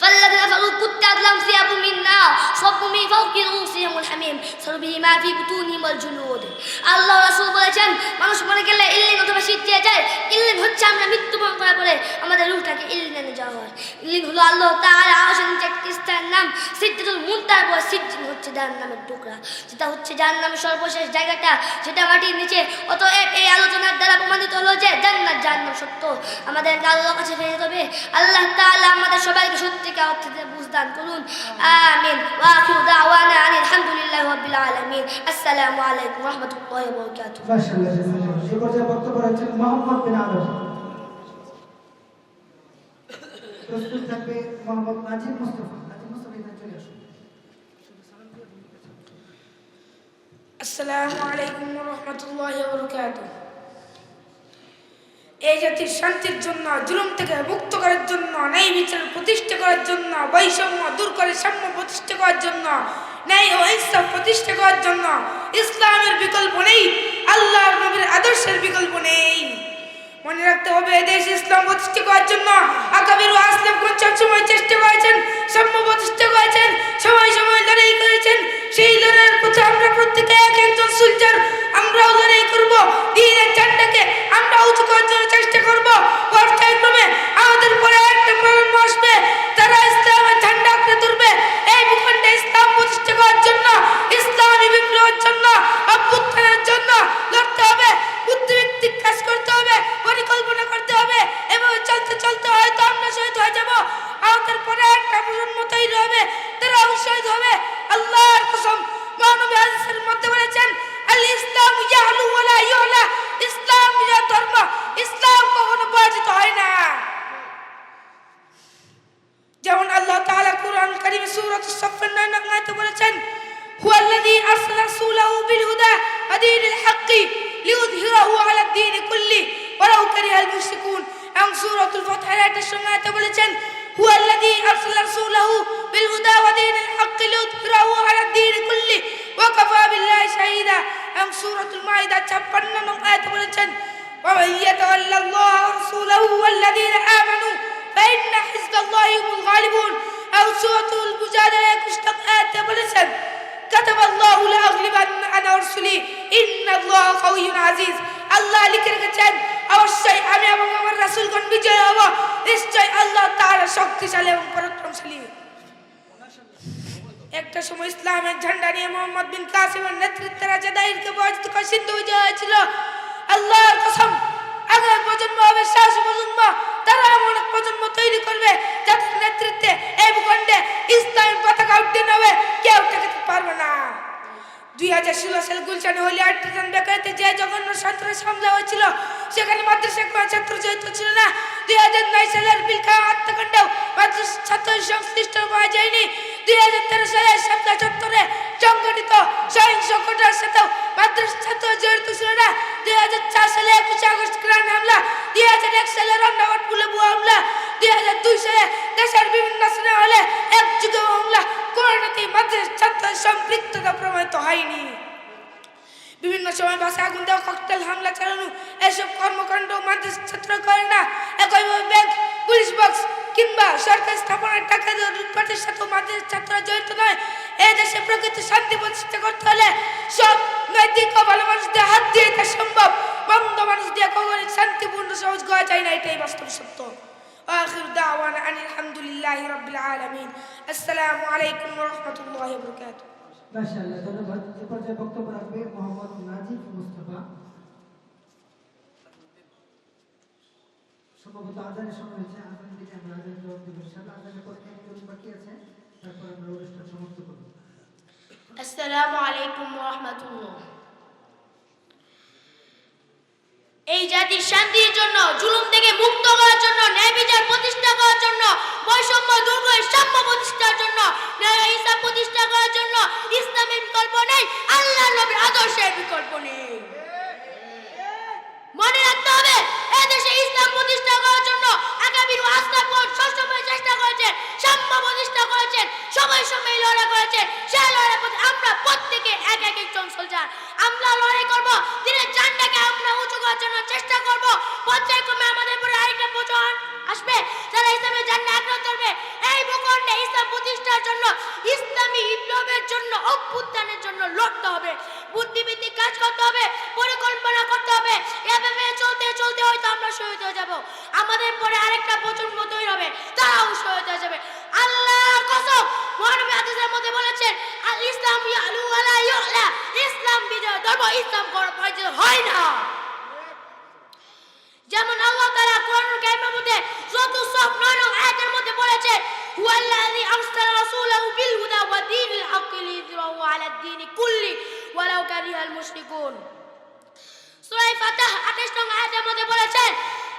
Speaker 3: فالذين كفروا قطعت لهم ثياب من نار صب من فوق رؤوسهم الحميم صب به ما في بطونهم والجلود। আল্লাহ রাসূল বলেছেন, মানুষ মরে গেলে ইল্লিন অথবা সিজ্জিয়ে যায়। ইল্লিন হচ্ছে আমরা মৃত্যুবরণ করার পরে আমাদের রূহটাকে ইল্লিনে নিয়ে যাওয়া হয়। ইল্লিন হলো আল্লাহ তাআলা আরশের নিচে একটি স্থানের নাম, সিদরাতুল মুনতাহা। পর সিজ্জিন হচ্ছে জাহান্নামের টুকরা, যেটা হচ্ছে জাহান্নামের সর্বশেষ জায়গাটা, যেটা মাটির নিচে। অতএব এই আলোচনার দ্বারা প্রমাণিত হলো যে জান্নাত জাহান্নাম সত্য, আমাদেরকে আল্লাহর কাছে ফিরে যেতে হবে। আল্লাহ তাআলা আমাদের সবাইকে সত্যিকার অর্থে বুঝদান করুন, আমিন। ওয়া আখিরু দাওয়ানা আলহামদুলিল্লাহি রাব্বিল আলামিন। আসসালামু আলাইকুম ওয়া রাহমাতুল্লাহি ওয়া বারাকাতুহু।
Speaker 1: মাশাআল্লাহ। এই পর্যায়ে বক্তব্য রাখছেন মোহাম্মদ বিন আদম। প্রস্তুত থাকবে মোহাম্মদ নাজিম মুস্তাফা। নাজিম মুস্তাফা এখানে চলে আসুন।
Speaker 9: আসসালামু আলাইকুম ওয়া রাহমাতুল্লাহি ওয়া বারাকাতুহু। এই জাতির শান্তির জন্য, জুলুম থেকে মুক্ত করার জন্য, ন্যায় বিচার প্রতিষ্ঠা করার জন্য, বৈষম্য দূর করে সাম্য প্রতিষ্ঠা করার জন্য, ন্যায় ও ইনসাফ প্রতিষ্ঠা করার জন্য ইসলামের বিকল্প নেই, আল্লাহর নবীর আদর্শের বিকল্প নেই। মনে রাখতে হবে, দেশ ইসলাম প্রতিষ্ঠা করার জন্য আকাবির ও আসলাফগণ সবসময় চেষ্টা করেছেন, সাম্য প্রতিষ্ঠা করেছেন, সময় সময় লড়াই করেছেন। সেই লড়াইয়ের পথে আমরা প্রত্যেকে এক একজন সোলজার। আমরা আমরাও লড়াই করব, দ্বীনের ঝান্ডাকে আমরা উঁচু করার জন্য চেষ্টা করব। পর্যায়ক্রমে আমাদের পরে একটা প্রজন্ম আসবে, তারা ইসলামের ঝান্ডা আঁকড়ে ধরবে। এই ভূখণ্ডে ইসলাম প্রতিষ্ঠা করার জন্য, ইসলামী বিপ্লবের জন্য, অভ্যুত্থানের জন্য লড়তে হবে, বুদ্ধিভিত্তিক কাজ করতে হবে, পরিকল্পনা করতে হবে। এভাবে চলতে চলতে হয়তো আমরা শহীদ হয়ে যাব, আমাদের পরে একটা প্রজন্ম তৈরি হবে, তারাও শহীদ হবে। আল্লাহর কসম, মহানবী হাদিসের মধ্যে বলেছেন, আল ইসলাম ইয়ালু ওয়ালা ইউলা, ইসলাম বিজয় ধর্ম, ইসলাম কখনো পরাজিত হয় না। যেমন আল্লাহ তাআলা কুরআন কারীমে সূরাতুস সাফফের 9 নং আয়াতে বলেছেন, হুয়াল্লাযী আরসালা রাসূলাহু বিল হুদা ওয়া দীনিল হাক্কি লিইয়ুযহিরাহু আলাদ দীনি কুল্লি ওয়ালাউ কারিহাল মুশরিকুন। এবং সূরাতুল ফাতহের আয়াতের সঙ্গে আয়াতে বলেছেন, হুয়াল্লাযী আরসালা রাসূলাহু বিল হুদা ওয়া দীনিল হাক্কি লিইয়ুযহিরাহু আলাদ দীনি কুল্লি ওয়া কাফা বিল্লাহি শাহীদা। এবং সূরাতুল মাইদা 56 নং আয়াতে বলেছেন, ওয়া মান ইয়াতাওয়াল্লাল্লাহা ওয়া রাসূলাহু ওয়াল্লাযীনা আমানু ফাইন্না হিজবাল্লাহি হুমুল গালিবুন। এবং সূরাতুল মুজাদালা 21 নং আয়াতে বলেছেন, কাতাবাল্লাহু লা আগলিবান্না আনা ওয়া রাসূলি ইন্নাল্লাহা কাওয়িয়্যুন আজিজ। আল্লাহ লিখে রেখেছেন, অবশ্যই আমি এবং আমার রাসূলগণ বিজয় হব, নিশ্চয় আল্লাহ তাআলা শক্তিশালী এবং পরাক্রমশালী। একটা সময় ইসলামের ঝান্ডা নিয়ে মোহাম্মদ বিন কাসিমের নেতৃত্বে রাজা দাইরকে পরাজিত করে সিন্ধু বিজয় হয়েছিল। আল্লাহর কসম, আগামী প্রজন্ম হবে সাহসী প্রজন্ম, তারা এমন এক প্রজন্ম তৈরি করবে যাদের নেতৃত্বে এই ভূখণ্ডে ইসলামের পতাকা উড্ডীন হবে, কেউ ঠেকাতে পারবে না। 2016 সালে গুলশানে হলি আর্টিজান বেকারিতে যে জঘন্য সন্ত্রাস হামলা হয়েছিল, সেখানে মাদ্রাসার কোনো ছাত্র জড়িত ছিল না। 2009 সালের পিলখানা হত্যাকাণ্ডেও মাদ্রাসা ছাত্র সংশ্লিষ্ট পাওয়া যায়নি। 2013 সালে শাপলা চত্বরে সংগঠিত সহিংস ঘটনার সাথেও মাদ্রাসা ছাত্র জড়িত ছিল না। 2004 সালে 21 আগস্ট গ্রান হামলা, 2001 সালে রান্নাঘাট পুলে বুয়া হামলা, 2002 সালে দেশের বিভিন্ন স্থানে হলে একযোগে হামলা, কোনোটাতেই মাদ্রাসা ছাত্রের সম্পৃক্ততা প্রমাণিত হয়নি। বিভিন্ন সময় বাসে আগুন দেওয়া, ককটেল হামলা চালানো, এসব কর্মকাণ্ড মাদ্রাসা ছাত্র করে না। একইভাবে ব্যাংক, পুলিশ বক্স কিংবা সরকারি স্থাপনার টাকা দিয়ে লুটপাটের সাথেও মাদ্রাসা ছাত্ররা জড়িত নয়। এই দেশে প্রকৃত শান্তি প্রতিষ্ঠা করতে হলে সব নৈতিক ও ভালো মানুষদের হাত দিয়ে তা সম্ভব, বন্ধ মানুষ দিয়ে কখনই শান্তিপূর্ণ সহজ করা যায় না, এটাই বাস্তব সত্য। আখির দাওয়ানা আনিল হামদুলিল্লাহি রাব্বিল আলামিন। আসসালামু আলাইকুম ওয়া রাহমাতুল্লাহি ওয়া বারাকাতুহু।
Speaker 1: মাশাআল্লাহ, ধন্যবাদ। এ পর্যায়ে বক্তব্য রাখবে মোহাম্মদ নাজিব মুস্তাফা। সম্ভবত আজানের সময় হয়েছে, আজানের দিকে আমরা আজান জবাব দেবো ইনশাআল্লাহ। আজানের পর একজন বাকি আছে, তারপর আমরা অনুষ্ঠান সমাপ্ত করব।
Speaker 4: আসসালামু আলাইকুম ওয়া রাহমাতুল্লাহ। এই জাতির শান্তির জন্য, জুলুম থেকে মুক্ত করার জন্য, ন্যায় বিচার প্রতিষ্ঠা করার জন্য, বৈষম্য দূর করে সাম্য প্রতিষ্ঠার জন্য, ন্যায় ইসলাম প্রতিষ্ঠা করার জন্য ইসলামের বিকল্প নেই, আল্লাহর নবীর আদর্শের বিকল্প নেই। মনে রাখতে হবে, এই দেশে ইসলাম প্রতিষ্ঠা করার জন্য আগামী আসলামগণ সবসময় চেষ্টা করেছেন, সাম্য প্রতিষ্ঠা করেছেন, সময় সময় লড়াই করেছেন। সেই লড়াই প্রতি আমরা প্রত্যেকে এক এক একজন সোলজার, আমরা লড়াই করব, দিনের ঝান্ডাকে আমরা উঁচু করার জন্য চেষ্টা করব। পর্যায়ক্রমে আমাদের পরে আরেকটা প্রজন্ম আসবে যারা ইসলামের ঝান্ডা আঁকড়ে ধরবে। এই ভূখণ্ডে ইসলাম প্রতিষ্ঠার জন্য, ইসলামী বিপ্লবের জন্য, অভ্যুত্থানের জন্য লড়তে হবে, বুদ্ধিভিত্তিক কাজ করতে হবে, পরিকল্পনা করতে হবে। এভাবে চলতে চলতে হয়তো আমরা শহীদ হয়ে যাব, আমাদের পরে আরেকটা প্রজন্ম তৈরি হবে, তারাও শহীদ হয়ে যাবে। আল্লাহর কসম, মহানবী হাদিসের মধ্যে বলেছেন, আল ইসলাম ইয়ালু ওয়ালা ইউলা, ইসলাম বিজয় ধর্ম, ইসলাম পরাজিত হয় না। যেমন আল্লাহ তাআলা কোরআনুল কারীমের মধ্যে সূরা সাফ 9 নং আয়াতের মধ্যে বলেছেন, হুয়াল্লাযী আরসালা রাসূলাহু বিল হুদা ওয়া দীনিল হাক্কি লিইয়ুযহিরাহু আলাদ দীনি কুল্লি ওয়ালাউ কারিহাল মুশরিকুন। সূরা ফাতহ 28 নং আয়াতের মধ্যে বলেছেন,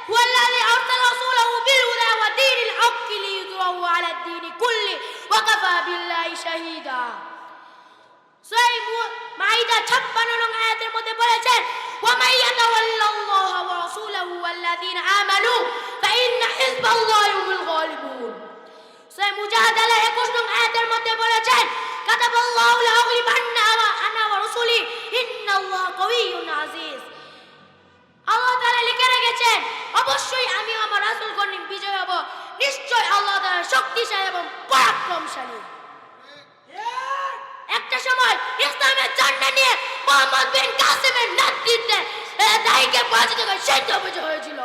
Speaker 4: হুয়াল্লাযী আরসালা রাসূলাহু বিল হুদা ওয়া দীনিল হাক্কি লিইয়ুযহিরাহু আলাদ দীনি কুল্লি ওয়া কাফা বিল্লাহি শাহীদা। সূরা মাইদা 56 নং আয়াতের মধ্যে বলেছেন, ওয়া মান ইয়াতাওয়াল্লাল্লাহা ওয়া রাসূলাহু ওয়াল্লাযীনা আমানু ফাইন্না হিজবাল্লাহি হুমুল গালিবুন। সূরা মুজাদালা 21 নং আয়াতের মধ্যে বলেছেন, কাতাবাল্লাহু লা আগলিবান্না আনা ওয়া রাসূলি ইন্নাল্লাহা কাওয়িয়্যুন আজিজ। আল্লাহ তাআলা লিখে রেখেছেন, অবশ্যই আমি আমার রাসূলগণ বিজয় হব, নিশ্চয় আল্লাহ তাআলা শক্তিশালী এবং পরাক্রমশালী। একটা সময় ইসলামের ঝান্ডা নিয়ে মোহাম্মদ বিন কাসেমের নেতৃত্বে দায়ীকে পরাজিত করে সিদ্ধ বিজয় হয়েছিল।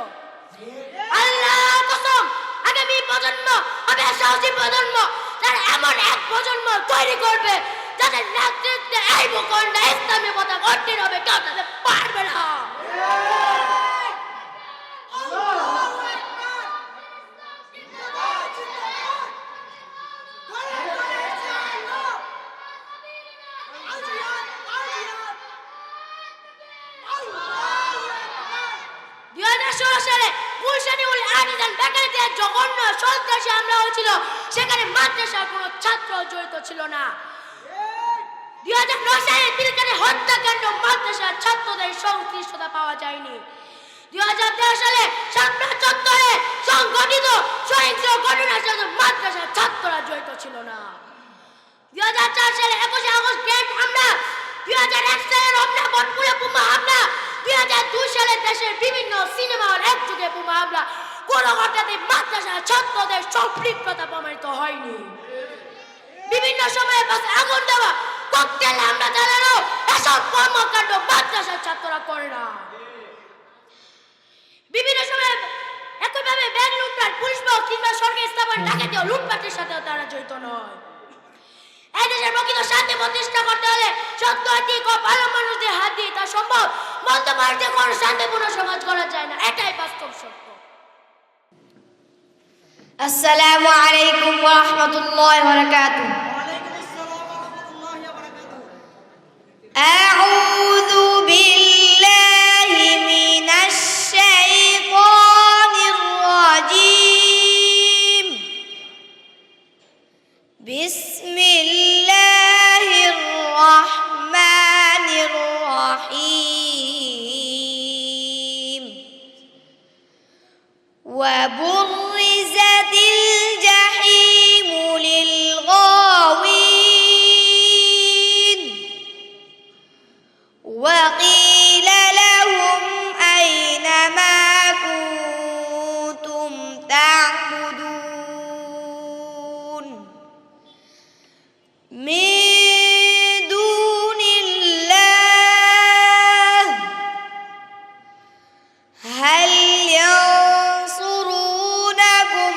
Speaker 4: আল্লাহর কসম, আগামী প্রজন্ম হবে সাহসী প্রজন্ম, তারা এমন এক প্রজন্ম তৈরি করবে যাদের নেতৃত্বে এই ভূখণ্ডে ইসলামী পতাকা অট্টির হবে, কেউ তাদের পারবে না। জঘন্য সন্ত্রাসী হামলা হয়েছিল, সেখানে মাদ্রাসার কোনো ছাত্র জড়িত ছিল না। 2009 সালে পিলখানা হত্যাকাণ্ড মাদ্রাসার ছাত্রদের সংশ্লিষ্টতা পাওয়া যায়নি। 2013 সালে শাপলা চত্বরে সংঘটিত সহিংস ঘটনার সাথে মাদ্রাসার ছাত্ররা জড়িত ছিল না। 2004 সালে 21 আগস্ট গ্রেনেড হামলা, 2001 সালে রমনা বটপুরে বোমা হামলা, 2002 সালে দেশের বিভিন্ন সিনেমা হল একযোগে বোমা হামলা, কোনো ঘটনাতে মাদ্রাসার ছাত্রদের সম্পৃক্ততা প্রমাণিত হয়নি। বিভিন্ন সময়ে বাসে আগুন দেওয়া, ককটেল হামলা চালানো, এসব কর্মকাণ্ড মাদ্রাসার ছাত্ররা করে না। বিভিন্ন সময়ে একইভাবে ব্যাংক লুটপাট, পুলিশ বাহক কিংবা সরকারি স্থাপন ডাকাতি ও লুটপাটের সাথেও তারা জড়িত নয়। এই দেশের প্রকৃত শান্তি প্রতিষ্ঠা করতে হলে সত্য, নৈতিক ও ভালো মানুষদের হাত দিয়ে তা সম্ভব। মন্দ মানুষদের কোনো শান্তিপূর্ণ সমাজ করা যায় না, এটাই বাস্তব সত্য।
Speaker 7: আসসালামু আলাইকুম ওয়া রাহমাতুল্লাহি ওয়া বারাকাতুহু। আউযু বিল্লাহি মিনাশ শাইতানির রাজীম। বিসমিল্লাহির রাহমানির রাহিম। ওয়া বুররিজাতিল জাহিমু লিল গাওয়িন ওয়া কিলা লাহুম আইনা মা কুনতুম তা'বুদুন মিন দুনিল্লাহ হাল ইয়ানসুরুনাকুম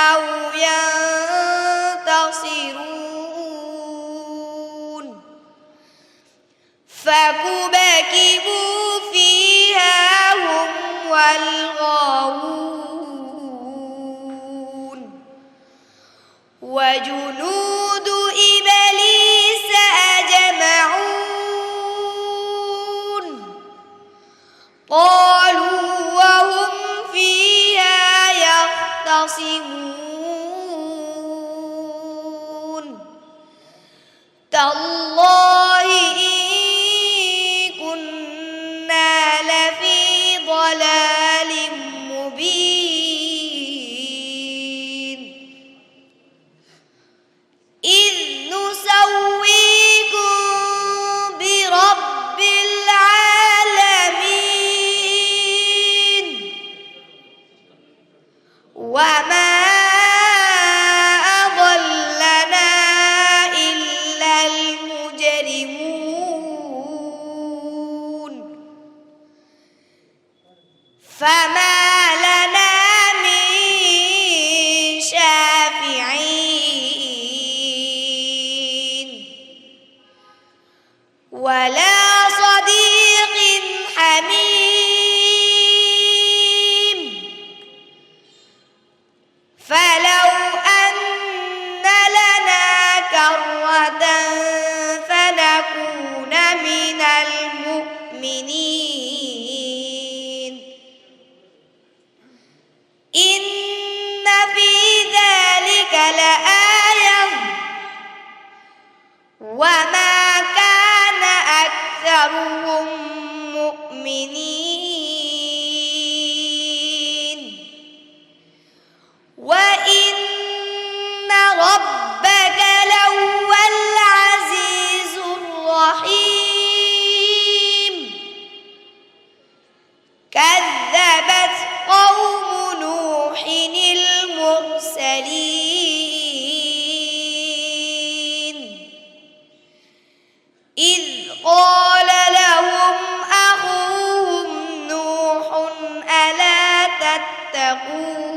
Speaker 7: আও ইয়ানতাসিরুন فكبكبوا فيها هم والغاوون وجنود إبليس أجمعون قالوا وهم فيها يختصمون تالله إن كنا لفي ضلال مبين إذ نسويكم برب العالمين وما أضلنا إلا المجرمون فما لنا من شافعين ولا صديق حميم فلو أن لنا كرة فنكون من المؤمنين إن في ذلك لآية وما كان أكثرهم مؤمنين وإن ربك لهو العزيز الرحيم كذبت قوم نوح المرسلين إذ قال لهم أخوهم نوح ألا تتقون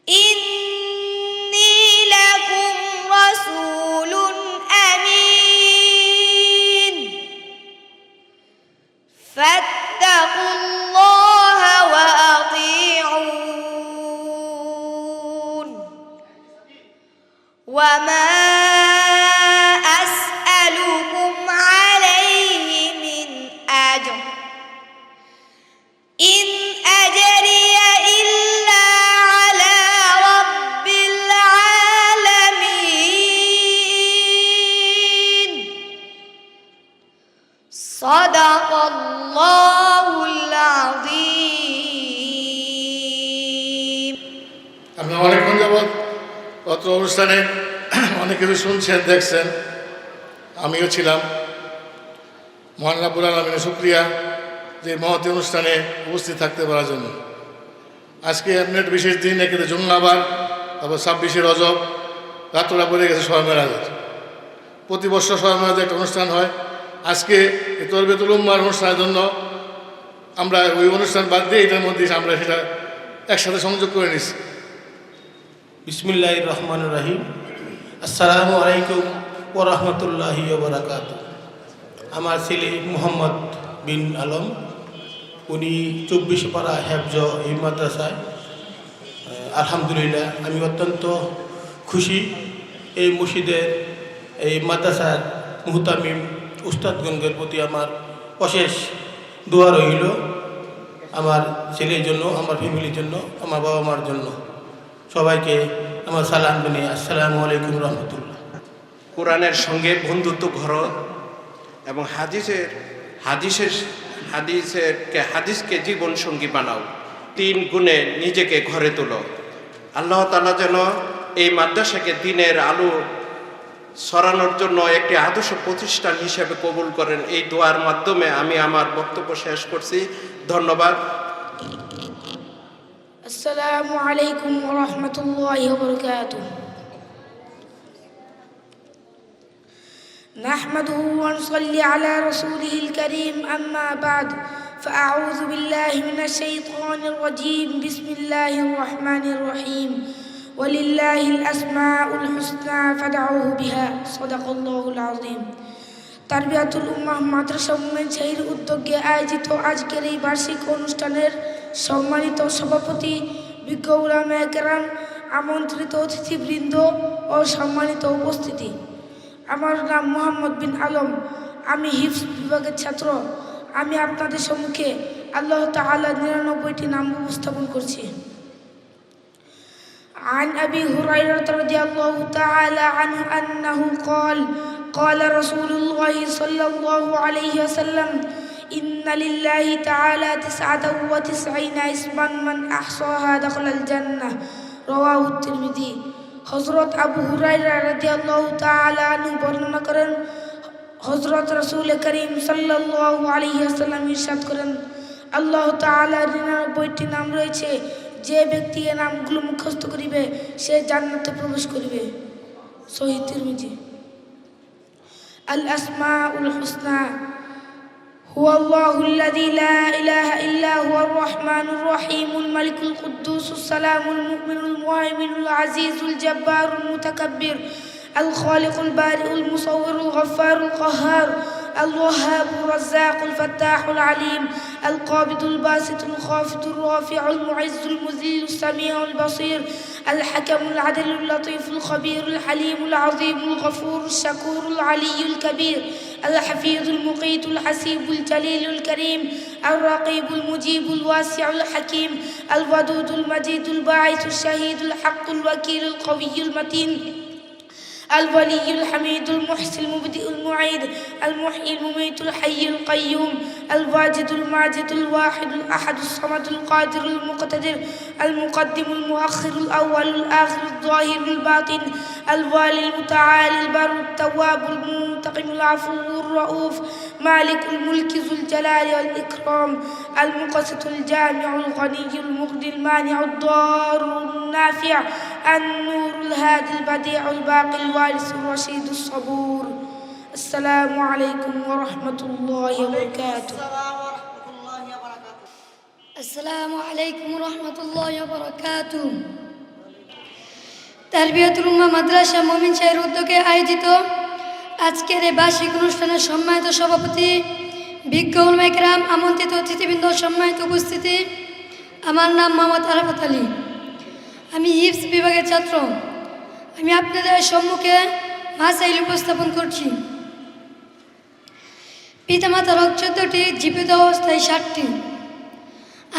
Speaker 7: إني لكم رسول أمين فاتقوا الله وأطيعون وما أسألكم عليه من أجر إن أجري إلا على رب العالمين صدق الله العظيم
Speaker 10: আপনি অনেকক্ষণ যাবৎ অত্র অনুষ্ঠানে অনেক কিছু শুনছেন দেখছেন, আমিও ছিলাম। মহান রাব্বুল আলামিনের শুকরিয়া যে মহৎ অনুষ্ঠানে উপস্থিত থাকতে পারার জন্য। আজকে এমন একটা বিশেষ দিন, একে জুম্মাবার, তারপর 26শে রজব, রাতটা পড়ে গেছে শবে মেরাজের। প্রতি বছর শবে মেরাজের একটা অনুষ্ঠান হয়। আজকে এই তরবিয়তুল উম্মাহর অনুষ্ঠানের জন্য আমরা ওই অনুষ্ঠান বাদ দিয়ে এটার মধ্যে আমরা সেটা একসাথে সংযোগ করে নিচ্ছি।
Speaker 11: বিসমিল্লাহির রহমানির রহিম। আসসালামু আলাইকুম ওয়া রাহমাতুল্লাহি ওয়া বারাকাতুহু। আমার ছেলে মোহাম্মদ বিন আলম, উনি 24 পারা হেফজ এই মাদ্রাসায়। আলহামদুলিল্লাহ, আমি অত্যন্ত খুশি। এই মসজিদের এই মাদ্রাসার মুহতামিম উস্তাদগণের প্রতি আমার অশেষ দোয়া রইল, আমার ছেলের জন্য, আমার ফ্যামিলির জন্য, আমার বাবা মার জন্য। সবাইকে আমার সালাম জানিয়ে আসসালামু আলাইকুম রহমতুল্লাহ।
Speaker 12: কোরআনের সঙ্গে বন্ধুত্ব ঘর এবং হাদিসকে জীবন সঙ্গী বানাও। 3 গুণে নিজেকে ঘরে তোলো। আল্লাহ তাআলা যেন এই মাদ্রাসাকে দ্বীনের আলো ছড়ানোর জন্য একটি আদর্শ প্রতিষ্ঠান হিসেবে কবুল করেন, এই দোয়ার মাধ্যমে আমি আমার বক্তব্য শেষ করছি। ধন্যবাদ।
Speaker 9: আসসালামু আলাইকুম ওয়া রাহমাতুল্লাহি ওয়া বারাকাতুহু। নাহমাদুহু ওয়া নুসাল্লি আলা রাসূলিহিল কারীম, আম্মা বা'দ। فأعوذ بالله من الشيطان الرجيم. بسم الله الرحمن الرحيم. ولله الأسماء الحسنى فادعوه بها. صدق الله العظيم. তারবিয়াতুল উম্মাহ মাদ্রাসা উম্মে ঝাহির উদ্যোগে আয়োজিত আজকের এই বার্ষিক অনুষ্ঠানের সম্মানিত সভাপতি, বিজ্ঞ উলামায়ে কেরাম, আমন্ত্রিত অতিথিবৃন্দ ও সম্মানিত উপস্থিতি। আমার নাম মোহাম্মদ বিন আলম, আমি হিফজ বিভাগের ছাত্র। আমি আপনাদের সম্মুখে আল্লাহ তাআলার 99টি নাম উপস্থাপন করছি। عن أبي هريرة رضي الله تعالى عنه أنه قال قال رسول الله صلى الله عليه وسلم إن لله تعالى 99 اسما من أحصاها دخل الجنة. رواه الترمذي. হযরত আবু হুরায়রা রাদিয়াল্লাহু তাআলা আনহু বর্ণনা করেন, হযরত রাসূল করিম সাল্লাল্লাহু আলাইহি ওয়াসাল্লাম ইরশাদ করেন, আল্লাহ তাআলার 99টি নাম রয়েছে, যে ব্যক্তি এই নামগুলো মুখস্থ করিবে সে জান্নাতে প্রবেশ করিবে। সহিহ তিরমিজি। আল আসমাউল হুসনা হুয়া আল্লাহুল্লাযী লা ইলাহা ইল্লা হুয়ার রহমানুর রহিমুল মালিকুল কুদ্দুসুস সালামুল মুমিনুল মুহাইমিনুল আজিজুল জাব্বারুল মুতাকাব্বির আল খালিকুল বারিউল মুসাউwirul গফফারুল কাহ্হার الوهاب الرزاق الفتاح العليم القابض الباسط الخافض الرافع المعز المذل السميع البصير الحكم العدل اللطيف الخبير الحليم العظيم الغفور الشكور العلي الكبير الحفيظ المقيت الحسيب الجليل الكريم الرقيب المجيب الواسع الحكيم الودود المجيد الباعث الشهيد الحق الوكيل القوي المتين الولي الحميد المحسن المبدئ المعيد المحيي المميت الحي القيوم الواجد الماجد الواحد الأحد الصمد القادر المقتدر المقدم المؤخر الأول الآخر الظاهر الباطن الوالي المتعالي البر التواب المنتقم العفو الرؤوف مالك الملك ذو الجلال والإكرام المقسط الجامع الغني المغني المانع الضار النافع النور الهادي البديع الباقي الوارث الرشيد الصبور. السلام عليكم ورحمة الله وبركاته.
Speaker 3: আসসালামু আলাইকুম রহমতুল্লাহ বারাকাতু। তারবিয়াতুল উম্মাহ মাদ্রাসা মুমিন শাহের উদ্যোগে আয়োজিত আজকের এই বার্ষিক অনুষ্ঠানের সম্মানিত সভাপতি, বিজ্ঞ উলামায়ে কেরাম, আমন্ত্রিত অতিথিবৃন্দ, সম্মানিত উপস্থিতি, আমার নাম মোহাম্মদ আরাফাত আলী। আমি হিফজ বিভাগের ছাত্র। আমি আপনাদের সম্মুখে মাসাইল উপস্থাপন করছি। পিতামাতার হক 14টি, জীবিত অবস্থায় 60টি।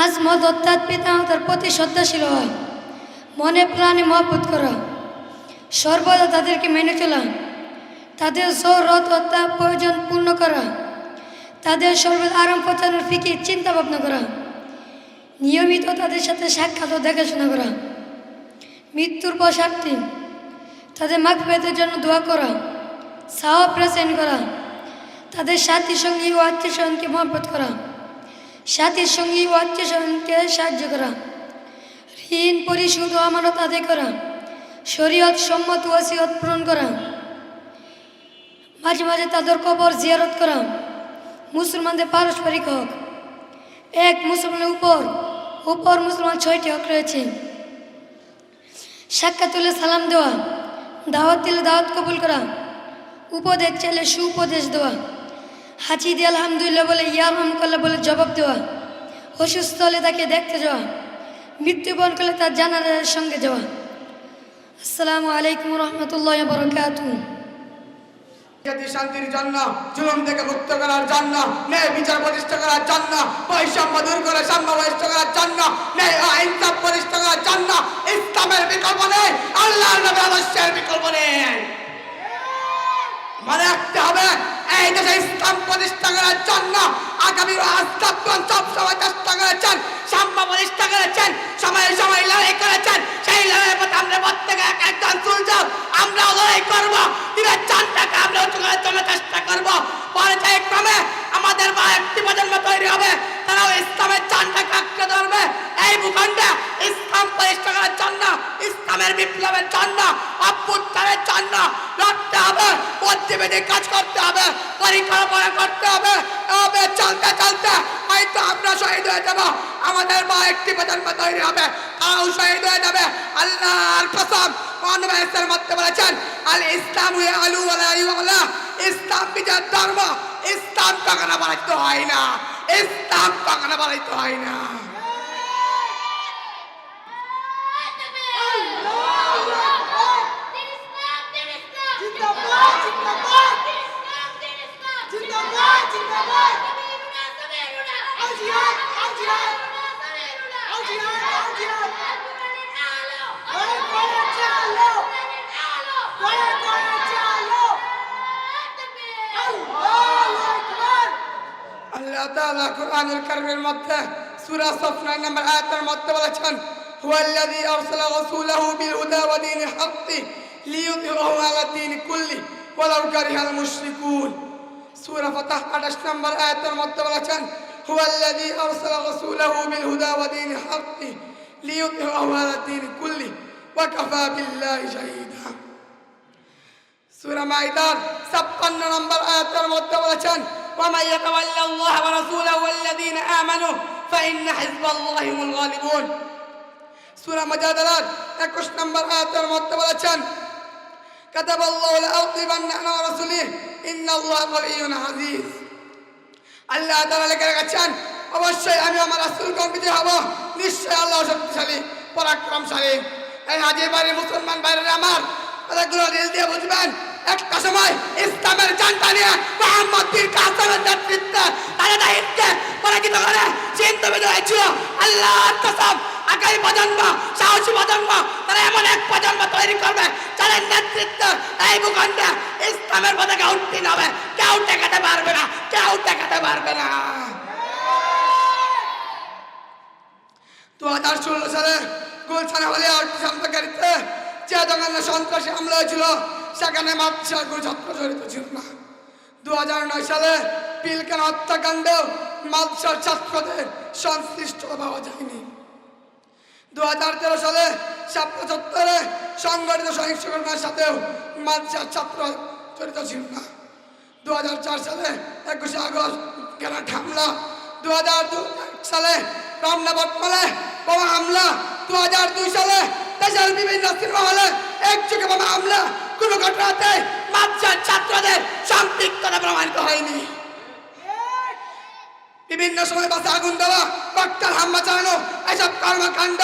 Speaker 3: আজমত অর্থাৎ পিতামাতার প্রতি শ্রদ্ধাশীল হওয়া, মনে প্রাণে মহব্বত করা, সর্বদা তাদেরকে মেনে চলা, তাদের জরুরত অর্থাৎ প্রয়োজন পূর্ণ করা, তাদের সর্বদা আরাম পৌঁছানোর ফিকির চিন্তা ভাবনা করা, নিয়মিত তাদের সাথে সাক্ষাৎ ও দেখাশোনা করা, মৃত্যুর পর 60টি, তাদের মাগফিরাতের জন্য দোয়া করা, সওয়াব প্রেজেন্ট করা, তাদের সাথী সঙ্গী ও আত্মীয় স্বজনকে মহব্বত করা, সাথীর সঙ্গী ও আত্মীয় স্বজনকে সাহায্য করা, ঋণ পরিশোধ ও আমানত আদায় করা, শরীয়ত সম্মত ওয়াসিয়ত পূরণ করা, মাঝে মাঝে তাদের কবর জিয়ারত করা। মুসলমানদের পারস্পরিক হক: এক, মুসলমানের উপর মুসলমান 6টি হক রয়েছে। সাক্ষাৎ হলে সালাম দেওয়া, দাওয়াত দিলে দাওয়াত কবুল করা, উপদেশ চাইলে সুউপদেশ দেওয়া, হাঁচি দিয়ে আলহামদুলিল্লাহ বলে ইয়া রহমকাল্লাহ বলে জবাব দেওয়া, অসুস্থ হলে তাকে দেখতে যাওয়া, মৃত্যুবরণ করলে তার জানাজার সঙ্গে যাওয়া। আসসালামু আলাইকুম রহমতুল্লাহ বারাকাতুহু।
Speaker 13: জাতির শান্তির জন্য, জুলুম থেকে মুক্ত করার জন্য, ন্যায় বিচার প্রতিষ্ঠা করার জন্য, বৈষম্য দূর করে সাম্য প্রতিষ্ঠা করার জন্য, ন্যায় ও ইনসাফ প্রতিষ্ঠা করার জন্য ইসলামের বিকল্প নেই, আল্লাহর নবীর আদর্শের বিকল্প নেই। মনে রাখতে হবে, এই দেশে ইসলাম প্রতিষ্ঠা করার জন্য আগামী রাষ্ট্রগণ সবসময় চেষ্টা করেছেন, সাম্য প্রতিষ্ঠা করেছেন, সময়ে সময় লড়াই করেছেন। সেই লড়াইয়ের পথে আমরা প্রত্যেকে এক একজন সুলঝাও, আমরাও লড়াই করবো, দিনের চাঁদটাকে আমরা উঁচু করার জন্য চেষ্টা করবো। পর্যায়ক্রমে আমাদের বা একটি প্রজন্ম তৈরি হবে, তারাও ইসলামের চাঁদটাকে আঁকড়ে ধরবে। এই ভূখণ্ডে ইসলাম প্রতিষ্ঠা করার জন্য, ইসলামের বিপ্লবের জন্য, অভ্যুত্থানের জন্য লড়তে হবে, প্রতিবেদী কাজ করতে হবে, পরিকল্পনা করতে হবে। এভাবে চলতে চলতে হয়তো আমরা শহীদ হয়ে যাব, আমাদের বা একটি প্রজন্ম তৈরি হবে, তারাও শহীদ হয়ে যাবে। আল্লাহর কসম, মহানবীর মধ্যে বলেছেন, আল ইসলামু ইয়ালু ওয়ালা ইউলা, ইসলাম বিজয়ের ধর্ম, ইসলাম কখনো পরাজিত হয় না, ইসলাম কখনো পরাজিত হয় না। আল্লাহ তাআলা কুরআনুল কারীমের মধ্যে সূরা সফ 9 নম্বর আয়াতের মধ্যে বলেছেন, হুয়াল্লাযী আরসালা রাসূলাহু বিল হুদা ওয়া দীনিল হাক্কি লিইয়ুযহিরাহু আলা দীনি কুল্লি ওয়ালাউ কারিহাল মুশরিকুন। সূরা ফাতহ 28 নম্বর আয়াতের মধ্যে বলেছেন, হুয়াল্লাযী আরসালা রাসূলাহু বিল হুদা ওয়া দীনিল হাক্কি লিইয়ুযহিরাহু আলা দীনি কুল্লি ওয়া কাফা বিল্লাহি শাহীদা। সূরা মাইদার 56 নম্বর আয়াতের মধ্যে বলেছেন, ومن يتولى الله ورسوله والذين آمنوا فإن حزب الله هم الغالبون। সূরা মুজাদালার 21 নম্বর আয়াতের মধ্যে বলেছেন, কাতাবাল্লাহু লাউযিবান্না আনা ওয়া রাসূলিহি ইন্নাল্লাহা কাবিয়্যুন আযীজ। আল্লাহ তাআলা লিখে রেখেছেন, অবশ্যই আমি আমার রাসূলগণ বিজয় হব, নিশ্চয় আল্লাহ শক্তিশালী পরাক্রমশালী। এই হাজির বাড়ির মুসলমান ভাইরা আমার, কথাগুলো দিল দিয়ে বুঝবেন। একটা সময় ইসলামের জানটা নিয়ে মুহাম্মদ বিন কাসেমের নেতৃত্বে তারা দায়িত্বে পরাজিত করে চিন্তা বিজয় ছিল। আল্লাহর কসম, আগামী প্রজন্ম, সাহসী প্রজন্ম, তারা এমন এক প্রজন্ম তৈরি করবে যাদের নেতৃত্বে এই ভূখণ্ডে ইসলামের পতাকা উত্তীর্ণ হবে, কেউ ঠেকাতে পারবে না, কেউ ঠেকাতে পারবে না। 2016 সালে গুলশান হলে সম্পর্কিত যে দোকানে সন্ত্রাসী হামলা হয়েছিল, সেখানে মাদ্রাসার কোনো ছাত্র জড়িত ছিল না। 2009 সালে পিলখানা হত্যাকাণ্ডেও মাদ্রাসার ছাত্রদের সংশ্লিষ্ট পাওয়া যায়নি। 2013 সালে শাপলা চত্বরে সংগঠিত সহিংস ঘটনার সাথেও মাদ্রাসার ছাত্র জড়িত ছিল না। 2004 সালে 21 আগস্ট গ্রেনেড হামলা, 2002 সালে রমনা বটমলে বোমা হামলা, 2002 সালে দেশের বিভিন্ন সিনেমা হলে একযোগে বোমা হামলা, কোনো ঘটনাতে মাদ্রাসার ছাত্রদের সম্পৃক্ততা প্রমাণিত হয়নি। বিভিন্ন সময় বাসে আগুন দেওয়া, ককটেল হামলা চালানো, এসব কর্মকাণ্ড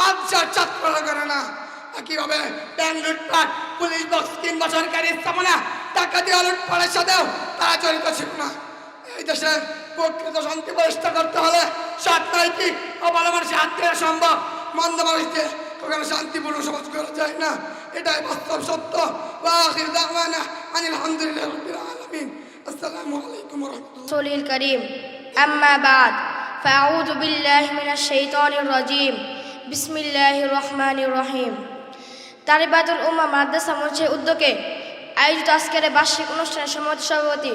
Speaker 13: মাদ্রাসার ছাত্ররা করে না। একইভাবে ব্যাংক লুটপাট, পুলিশ বক্স কিংবা সরকারি স্থাপনা ডাকাতি লুটপাটের সাথেও তারা জড়িত ছিল না। এই দেশে প্রকৃত শান্তি প্রতিষ্ঠা করতে হলে সৎ নৈতিক ও ভালো মানুষের হাত ধরে সম্ভব। মন্দ মানুষকে কখনো শান্তিপূর্ণ সমাজ করা যায় না, এটাই বাস্তব সত্য। ওয়াখির দাওয়ানা আনিল হামদুলিল্লাহি রাব্বিল আলামিন। আসসালামু আলাইকুম ওয়া রাহমাতুল্লাহ।
Speaker 4: রাসূলুল কারীম, আম্মা বাদ, ফাআউযু বিল্লাহি মিনাশ শাইতানির রাজীম। বিসমিল্লাহির রহমানির রহিম। তালিবাতুল উম্মাহ মাদ্রাসা মঞ্চের উদ্যোগে আয়োজিত আজকের বার্ষিক অনুষ্ঠানের সম্মানিত সভাপতি,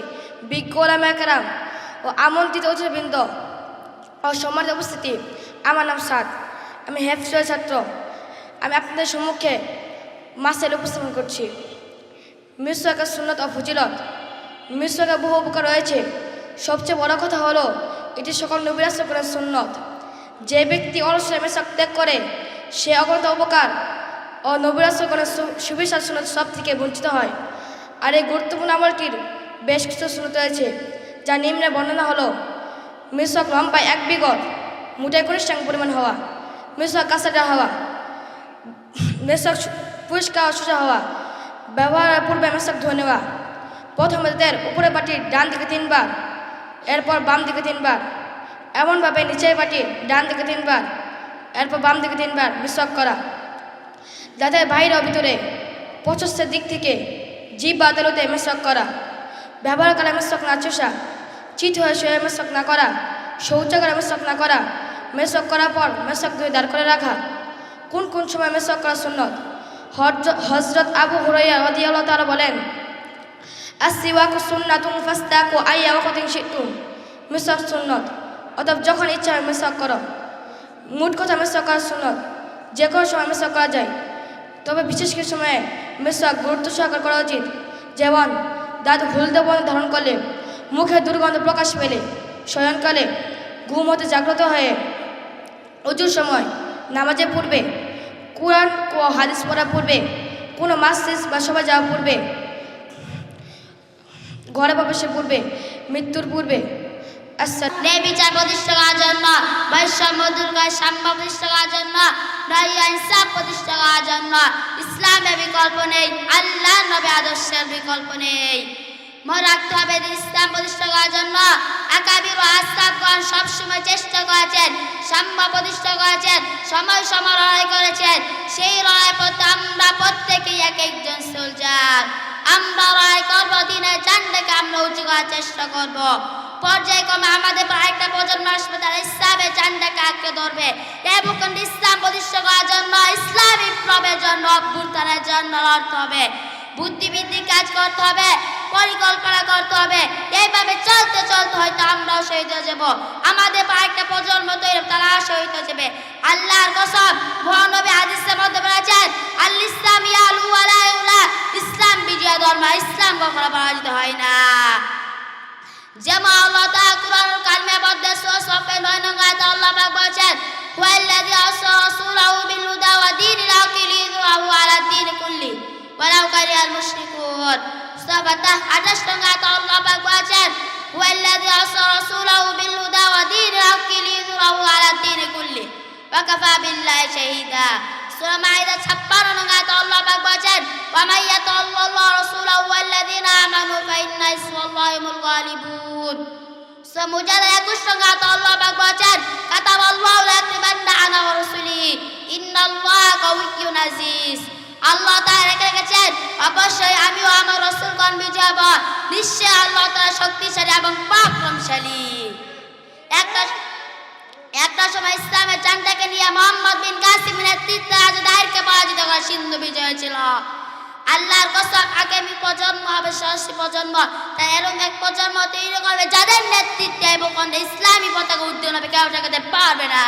Speaker 4: বিজ্ঞ ওলামায়ে কেরাম ও আমন্ত্রিত অতিথিবৃন্দ ও সম্মানিত উপস্থিতি, আমার নাম সাদ, আমি হেফজের ছাত্র। আমি আপনাদের সম্মুখে মাসাইল উপস্থাপন করছি। মিসওয়াকের সুন্নত ও ফজিলত। মিসওয়াকের বহু উপকার রয়েছে। সবচেয়ে বড় কথা হলো এটি সকল নবী রাসূলের সুন্নত। যে ব্যক্তি অলসের মিসওয়াক ত্যাগ করে সে অগণিত উপকার ও নবী রাসূলের সুবিচার সুন্নত সব থেকে বঞ্চিত হয়। আর এই গুরুত্বপূর্ণ আমলটির বেশ কিছু সুন্নত রয়েছে, যা নিম্নে বর্ণনা হলো: মিসওয়াক লম্বায় 1 বিগত, মোটায় কনিষ্ঠাঙ্গ পরিমাণ হওয়া, মিসওয়াক কাঁচাটা হওয়া, মিসওয়াক পরিষ্কার সোজা হওয়া, ব্যবহারের পূর্বে মিসওয়াক ধুয়ে নেওয়া। প্রথমে তাদের উপরের বাটির ডান দিকে 3 বার, এরপর বাম দিকে 3 বার, এমনভাবে নিচের বাটির ডান দিকে 3 বার, এরপর বাম দিকে 3 বার মিসওয়াক করা। দাঁতের বাইরে ও ভিতরে প্রশস্তের দিক থেকে জিভ বা তালুতে মিসওয়াক করা। ব্যবহারকালে মিসওয়াক না চুষা, চিত হয়ে শুয়ে মিসওয়াক না করা, শৌচাগারে মিসওয়াক না করা, মিসওয়াক করার পর মিসওয়াক ধুয়ে দাঁড় করে রাখা। কোন কোন সময় মিসওয়াক করা সুন্নত? হযরত আবু হুরায়রা রাদিয়াল্লাহু তাআলা বলেন, আসসিওয়াকু সুন্নাতুন ফাস্তাকু আইয়া ওয়াকাতিন শিতুম। মিসওয়াক সুন্নত, অতএব যখন ইচ্ছা হয় মিসওয়াক করো। মোট কথা মিসওয়াক করা সুন্নত, যে কোনো সময় মিসওয়াক করা যায়, তবে বিশেষ কিছু সময়ে মিসওয়াক গুরুত্ব সহকারে করা উচিত। যেমন দাঁত হলদে বর্ণ ধারণ করলে, মুখে দুর্গন্ধ প্রকাশ পেলে, শয়নকালে, ঘুম হতে জাগ্রত হয়ে, অজুর সময়, নামাজের পূর্বে, কুরআন ও হাদিস পড়ার পূর্বে, কোনো মাসজিদ বা সভায় যাওয়ার পূর্বে, ঘরে প্রবেশের পূর্বে, মৃত্যুর পূর্বে।
Speaker 3: ন্যায় বিচার প্রতিষ্ঠা করার জন্য, বৈষম্য দূর করে সাম্য প্রতিষ্ঠা করার জন্য, ন্যায় ইনসাফ প্রতিষ্ঠা করার জন্য ইসলামের বিকল্প নেই, আল্লাহ নবী আদর্শের বিকল্প নেই। মনে রাখতে হবে ইসলাম প্রতিষ্ঠা করার জন্য আকাবির ও আসহাবগণ সবসময় চেষ্টা করেছেন, সাম্য প্রতিষ্ঠা করেছেন, সময় সময় লড়াই করেছেন। সেই লড়াই পথে আমরা প্রত্যেকেই এক একজন সোলজার। আমরা লড়াই করবো, দিনের চাঁদকে আমরা উঁচু করার চেষ্টা করব। পর্যায়ক্রমে আমাদের আরেকটা প্রজন্ম আসবে, তারা ইসলামের চাঁদকে আঁকড়ে ধরবে এবং ইসলাম প্রতিষ্ঠা করার জন্য, ইসলামী বিপ্লবের জন্য, অভ্যুত্থানের জন্য লড়তে হবে। বুদ্ধিবৃত্তিক কাজ করতে হবে, পরিকল্পনা করতে হবে। এইভাবে চলতে চলতে হয়তো আমরাও শহীদ হয়ে যাব, আমাদের আরেকটা প্রজন্ম তৈরি তারা শহীদ হয়ে যাবে। আল্লাহর কসম, মহানবী হাদিসের মধ্যে বলেছেন, আল ইসলাম ইয়ালু ওয়ালা ইউলা, ইসলাম বিজয় ধর্ম, ইসলাম কখনো পরাজিত হয় না। যেমন আল্লাহ তাআলা কুরআনুল কারীমের মধ্যে সূরা সফের 9 নং আয়াতে আল্লাহ পাক বলেছেন, ওয়াল্লাযী আরসালা রাসূলাহু বিল হুদা ওয়া দীনিল হাক্কি লিইয়ুযহিরাহু আলা দীনি কুল্লি ওয়ালাউ কারিহাল মুশরিকুন। সূরা ফাতহ 28 নং আয়াতে আল্লাহ পাক বলেছেন, ওয়াল্লাযী আরসালা রাসূলাহু বিল হুদা ওয়া দীনিল হাক্কি লিইয়ুযহিরাহু আলা দীনি কুল্লি ওয়া কাফা বিল্লাহি শাহীদা। সূরা মাইদা 56 নং আয়াতে আল্লাহ পাক বলেছেন, ওয়া মান ইয়াতাওয়াল্লাল্লাহু রাসূলাহু ওয়াল্লাযীনা আমানু ফা ইন্না হিজবাল্লাহি হুমুল গালিবুন। সূরা মুজাদালা 21 নং আয়াতে আল্লাহ পাক বলেছেন, কাতাবাল্লাহু লায়াগলিবান্না আনা ওয়া রাসূলি ইন্নাল্লাহা কাওয়িয়্যুন আজিজ। আল্লাহ তাআলা রেখেছেন, অবশ্যই আমি ও আমার রাসূলগণ বিজয় হব, নিশ্চয় আল্লাহ তাআলা শক্তিশালী এবং পরাক্রমশালী। একটা সময় ইসলামের চাঁদকে নিয়ে মোহাম্মদ বিন কাসিমের নেতৃত্বে আজদাইরকে পরাজিত করে সিন্ধু বিজয় হয়েছিল। আল্লাহর কসম, আগামী প্রজন্ম হবে সাহসী প্রজন্ম, তাই এরকম এক প্রজন্ম তৈরি করবে যাদের নেতৃত্বে এবং ইসলামী পতাকা উদ্দীপন হবে, কেউ ঠেকাতে পারবে না।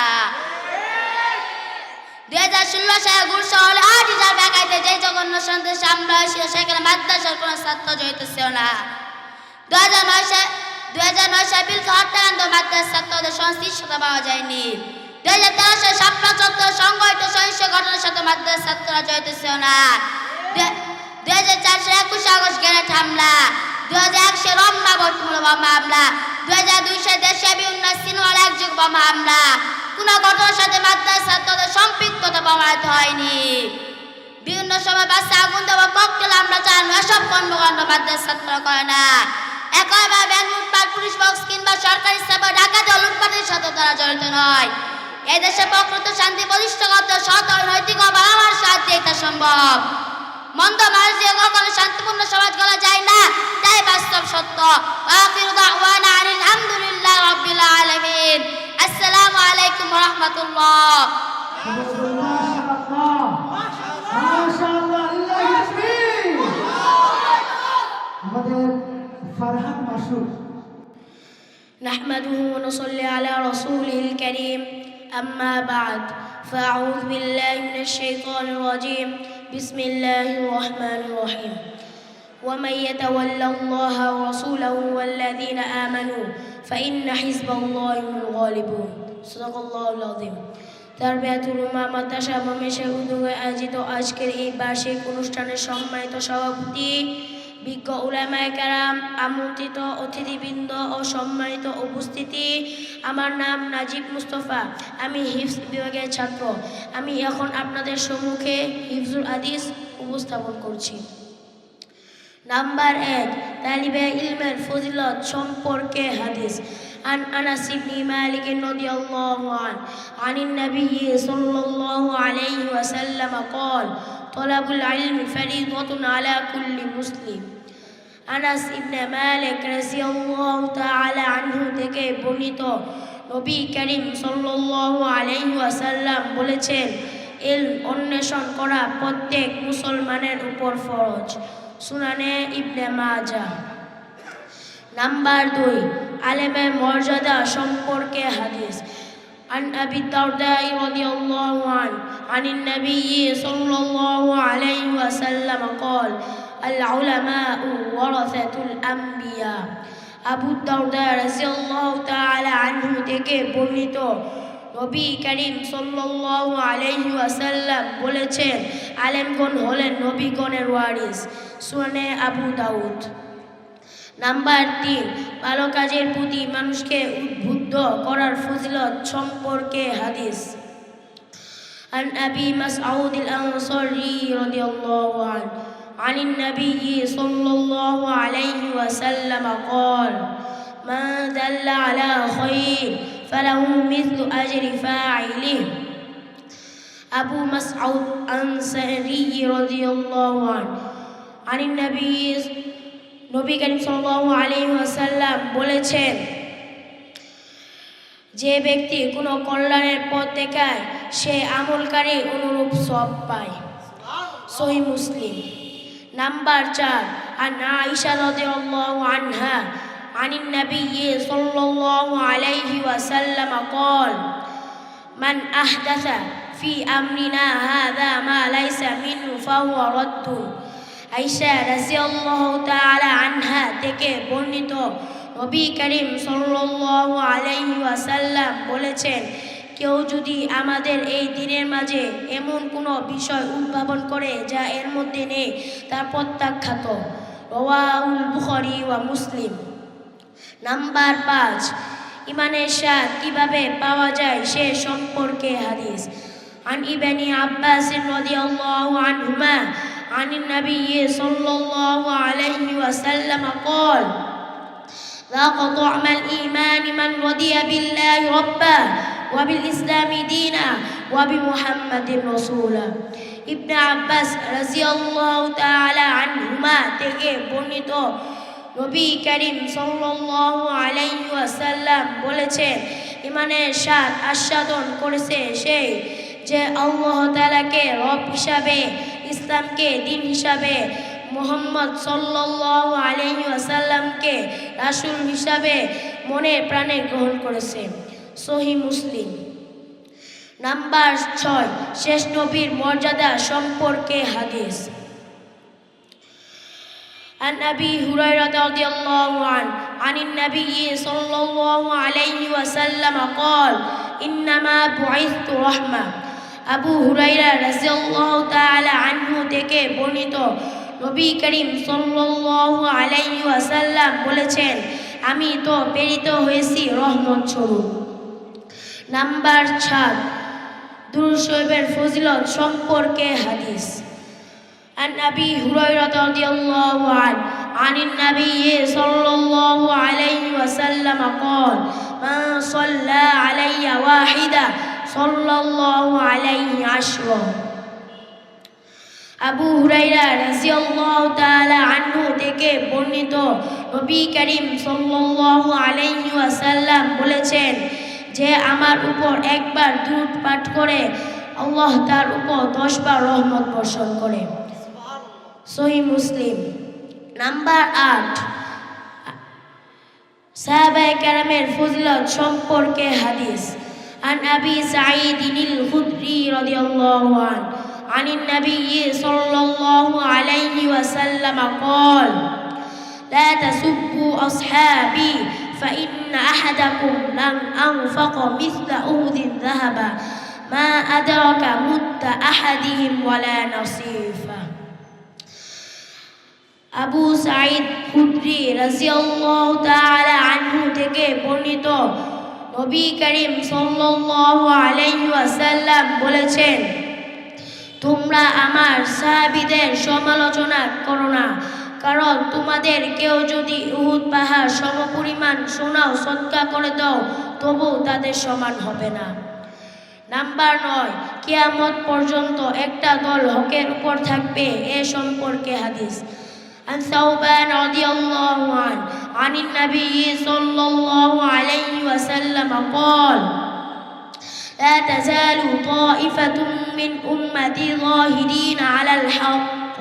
Speaker 4: 2016 সালে গুলশহরে 8,000 বেকায়দায় যে জঘন্য সন্ত্রাস হামলা হয়েছিল সেখানে মাদ্রাসার কোনো ছাত্র জড়িত ছিল না। 2009 সালে বিলকে হত্যাকাণ্ড মাদ্রাসার ছাত্রদের সংশ্লিষ্টতা পাওয়া যায়নি। 2013 সালে শাপলা চত্বর সংঘটিত সহিংস ঘটনার সাথে মাদ্রাসার ছাত্ররা জড়িত ছিল না। 2004 সালে 21 আগস্ট গ্রেনেড হামলা, 2001 সালে রমনা বটমূল বোমা হামলা, 2002 সালে দেশে বিভিন্ন সিনেমার একযোগ বোমা হামলা। কোন ঘটনার সাথে মাদ্রাসার ছাত্রদের সম্পৃক্ততা প্রমাণিত হয়নি। বিভিন্ন সময় বাসে আগুন দেওয়া, ককটেল হামলা চালানো এসব কর্মকাণ্ড মাদ্রাসার ছাত্ররা করে না। একইভাবে ব্যাংক লুটপাট, পুলিশ বক্স কিংবা সরকারি সেবা ডাকাতি ও লুটপাটের সাথে তারা জড়িত নয়। এই দেশে প্রকৃত শান্তি প্রতিষ্ঠা করতে সৎ ও নৈতিক ও বাবার সাহায্যে এটা সম্ভব। মন্দ মানুষ দিয়ে কখনো শান্তিপূর্ণ সমাজ গড়া যায় না, তাই বাস্তব সত্য। আখিরু দাওয়ানা আলহামদুলিল্লাহি রাব্বিল আলামিন। আসসালামু আলাইকুম ওয়া রাহমাতুল্লাহ।
Speaker 1: আমাদের ফারহান মাসুদ।
Speaker 4: نحمده ونصلي على رسوله الكريم أما بعد فأعوذ بالله من الشيطان الرجيم بسم الله الرحمن الرحيم ومن يتولى الله ورسوله والذين آمنوا فإن حزب الله هم الغالبون صدق الله العظيم। তারবিয়াতুল উম্মা মাদ্রাসা মমেশে উদ্যোগে আয়োজিত আজকের এই বার্ষিক অনুষ্ঠানের সম্মানিত সভাপতি, বিজ্ঞ উলামায়ে কেরাম, আমন্ত্রিত অতিথিবৃন্দ ও সম্মানিত উপস্থিতি, আমার নাম নাজিব মুস্তফা। আমি হিফজ বিভাগের ছাত্র। আমি এখন আপনাদের সম্মুখে হিফজুল হাদিস উপস্থাপন করছি। নাম্বার 1, তালিবে ইলমের ফজিলত সম্পর্কে হাদিস। عن أنس بن مالك رضي الله عنه عن النبي صلى الله عليه وسلم قال طلب العلم فريضة على كل مسلم। আনাস ইবনে মালিক রাদিয়াল্লাহু তাআলা আনহু থেকে বর্ণিত, নবী করিম সাল্লাল্লাহু আলাইহি ওয়াসাল্লাম বলেছেন, ইলম অন্বেষণ করা প্রত্যেক মুসলমানের উপর ফরজ। সুনানে ইবনে মাজাহ। নাম্বার 2, আলেমের মর্যাদা সম্পর্কে হাদিস। عن أبي الدرداء رضي الله عنه عن النبي صلى الله عليه وسلم قال العلماء ورثة الأنبياء। আবু দারদা রাদিয়াল্লাহু তাআলা আনহু থেকে বর্ণিত, নবী করিম সাল্লাল্লাহু আলাইহি ওয়াসাল্লাম বলেছেন, আলেমগণ হলেন নবীগণের ওয়ারিস। সুনানে আবু দাউদ। নাম্বার 3, ভালো কাজের প্রতি মানুষকে উদ্বুদ্ধ করার ফজিলত সম্পর্কে হাদিস। عن أبي مسعود الأنصاري رضي الله عنه عن النبي صلى الله عليه وسلم قال من دل على خير فله مثل أجر فاعله। أبو مسعود الأنصاري رضي الله عنه عن النبي নবী করিম সাল্লাল্লাহু আলাইহি ওয়াসাল্লাম বলেছেন, যে ব্যক্তি কোনো কল্যাণের পথ দেখায় সে আমলকারী অনুরূপ সওয়াব পায়। সহিহ মুসলিম। নাম্বার 4, আন আয়েশা রাদিয়াল্লাহু আনহা আনিন নবী সাল্লাল্লাহু আলাইহি ওয়াসাল্লাম قال من أحدث في أمرنا هذا ما ليس منه فهو رد। আয়েশা রাদিয়াল্লাহু তাআলা আনহা থেকে বর্ণিত, নবী করিম সাল্লাল্লাহু আলাইহি ওয়াসাল্লাম বলেছেন, কেউ যদি আমাদের এই দিনের মাঝে এমন কোনো বিষয় উদ্ভাবন করে যা এর মধ্যে নেই, তা প্রত্যাখ্যাত। রাওয়াহুল বুখারী ওয়া মুসলিম। নাম্বার 5, ইমানের স্বাদ কিভাবে পাওয়া যায় সে সম্পর্কে হাদিস। عن ابن عباس رضي الله عنهما عن النبي صلى الله عليه وسلم قال ذاق طعم الإيمان من رضي بالله ربا وبالإسلام دينا وبمحمد رسولا। ইবনে আব্বাস রাদিয়াল্লাহু তাআলা আনহুমা থেকে বর্ণিত, নবী করিম সাল্লাল্লাহু আলাইহি ওয়াসাল্লাম বলেছেন, ঈমানের স্বাদ আস্বাদন করেছে সেই যে আল্লাহ তাআলাকে রব হিসাবে, ইসলামকে দিন হিসাবে, মুহাম্মদ সাল্লাল্লাহু আলাইহি ওয়াসাল্লামকে রাসূল হিসাবে মনে প্রাণে গ্রহণ করেছে। সহিহ মুসলিম। নাম্বার 6 শেষ নবীর মর্যাদা সম্পর্কে হাদিস। عن أبي هريرة رضي الله عنه عن النبي صلى الله عليه وسلم قال إنما بعثت رحمة আবু হুরায়রা রাদিয়াল্লাহু তাআলা আনহু থেকে বর্ণিত নবী করিম সাল্লাল্লাহু আলাইহি ওয়াসাল্লাম বলেছেন, আমি তো প্রেরিত হয়েছি রহমত স্বরূপ। নাম্বার 7 দুরূদ শরীফের ফজিলত সম্পর্কে হাদিস। عن أبي هريرة رضي الله عنه عن النبي صلى الله عليه وسلم قال من صلى علي واحدة صلى الله عليه عشرا আবু হুরায়রা রাদিয়াল্লাহু তাআলা আনহু থেকে বর্ণিত নবী করিম সাল্লাল্লাহু আলাইহি ওয়াসাল্লাম বলেছেন, যে আমার উপর একবার দুরূদ পাঠ করে আল্লাহ তার উপর 10 বার রহমত বর্ষণ করে। সহিহ মুসলিম। নাম্বার 8 সাহাবায়ে কেরামের ফজিলত সম্পর্কে হাদিস। عن أبي سعيد الخدري رضي الله عنه عن النبي صلى الله عليه وسلم قال لا تسبوا أصحابي فإن أحدكم لن أنفق مثل أحد ذهبا ما أدرك مد أحدهم ولا نصيفه আবু সাঈদ খুদরি রাদিয়াল্লাহু তাআলা আনহু থেকে বর্ণিত নবী করিম সাল্লাল্লাহু আলাইহি ওয়াসাল্লাম বলেছেন, তোমরা আমার সাহাবীদের সমালোচনা করো না, কারণ তোমাদের কেউ যদি উহুদ পাহাড় সমপরিমাণ সোনাও সদকা করে দাও তবু তাদের সমান হবে না। নাম্বার 9 কিয়ামত পর্যন্ত একটা দল হকের উপর থাকবে এ সম্পর্কে হাদিস। عن ثوبان رضي الله عنه عن النبي صلى الله عليه وسلم قال لا تزال طائفة من أمتي ظاهرين على الحق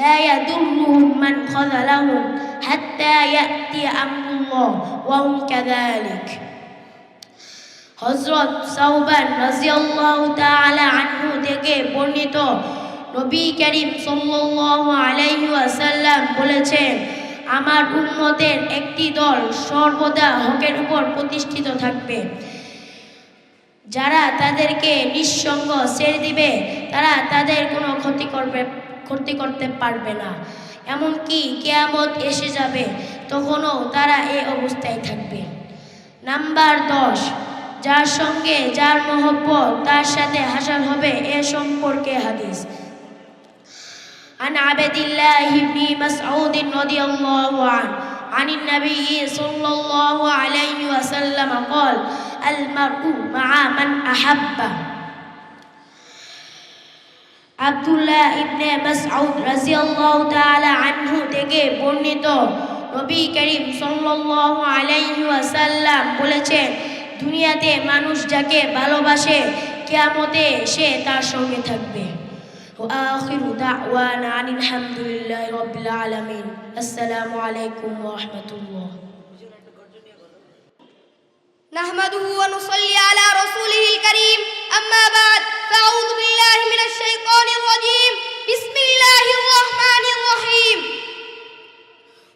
Speaker 4: لا يضرهم من خذلهم حتى يأتي أمر الله وهم كذلك হযরত সাওবান রাদিয়াল্লাহু তাআলা আনহু থেকে বর্ণিত নবী করিম সাল্লাল্লাহু আলাইহি ওয়াসাল্লাম বলেছেন, আমার উম্মতের একটি দল সর্বদা হকের উপর প্রতিষ্ঠিত থাকবে, যারা তাদেরকে নিঃসঙ্গ ছেড়ে দিবে তারা তাদের কোনো ক্ষতি করতে পারবে না, এমনকি কিয়ামত এসে যাবে তখনও তারা এই অবস্থায় থাকবে। নাম্বার 10 যার সঙ্গে যার মহব্বত তার সাথে হাসর হবে এ সম্পর্কে হাদিস। عن عبد الله بن مسعود رضي الله عنه عن النبي صلى الله عليه وسلم قال المرء مع من أحبه আব্দুল্লাহ ইবনে মাসউদ রাদিয়াল্লাহু তাআলা আনহু থেকে বর্ণিত নবী করিম সাল্লাল্লাহু আলাইহি ওয়াসাল্লাম বলেছেন, দুনিয়াতে মানুষ যাকে ভালোবাসে কিয়ামতে সে তার সঙ্গে থাকবে। وآخر دعوانا عن الحمد لله رب العالمين السلام عليكم ورحمة الله
Speaker 3: نحمده ونصلي على رسوله الكريم أما بعد فأعوذ بالله من الشيطان الرجيم بسم الله الرحمن الرحيم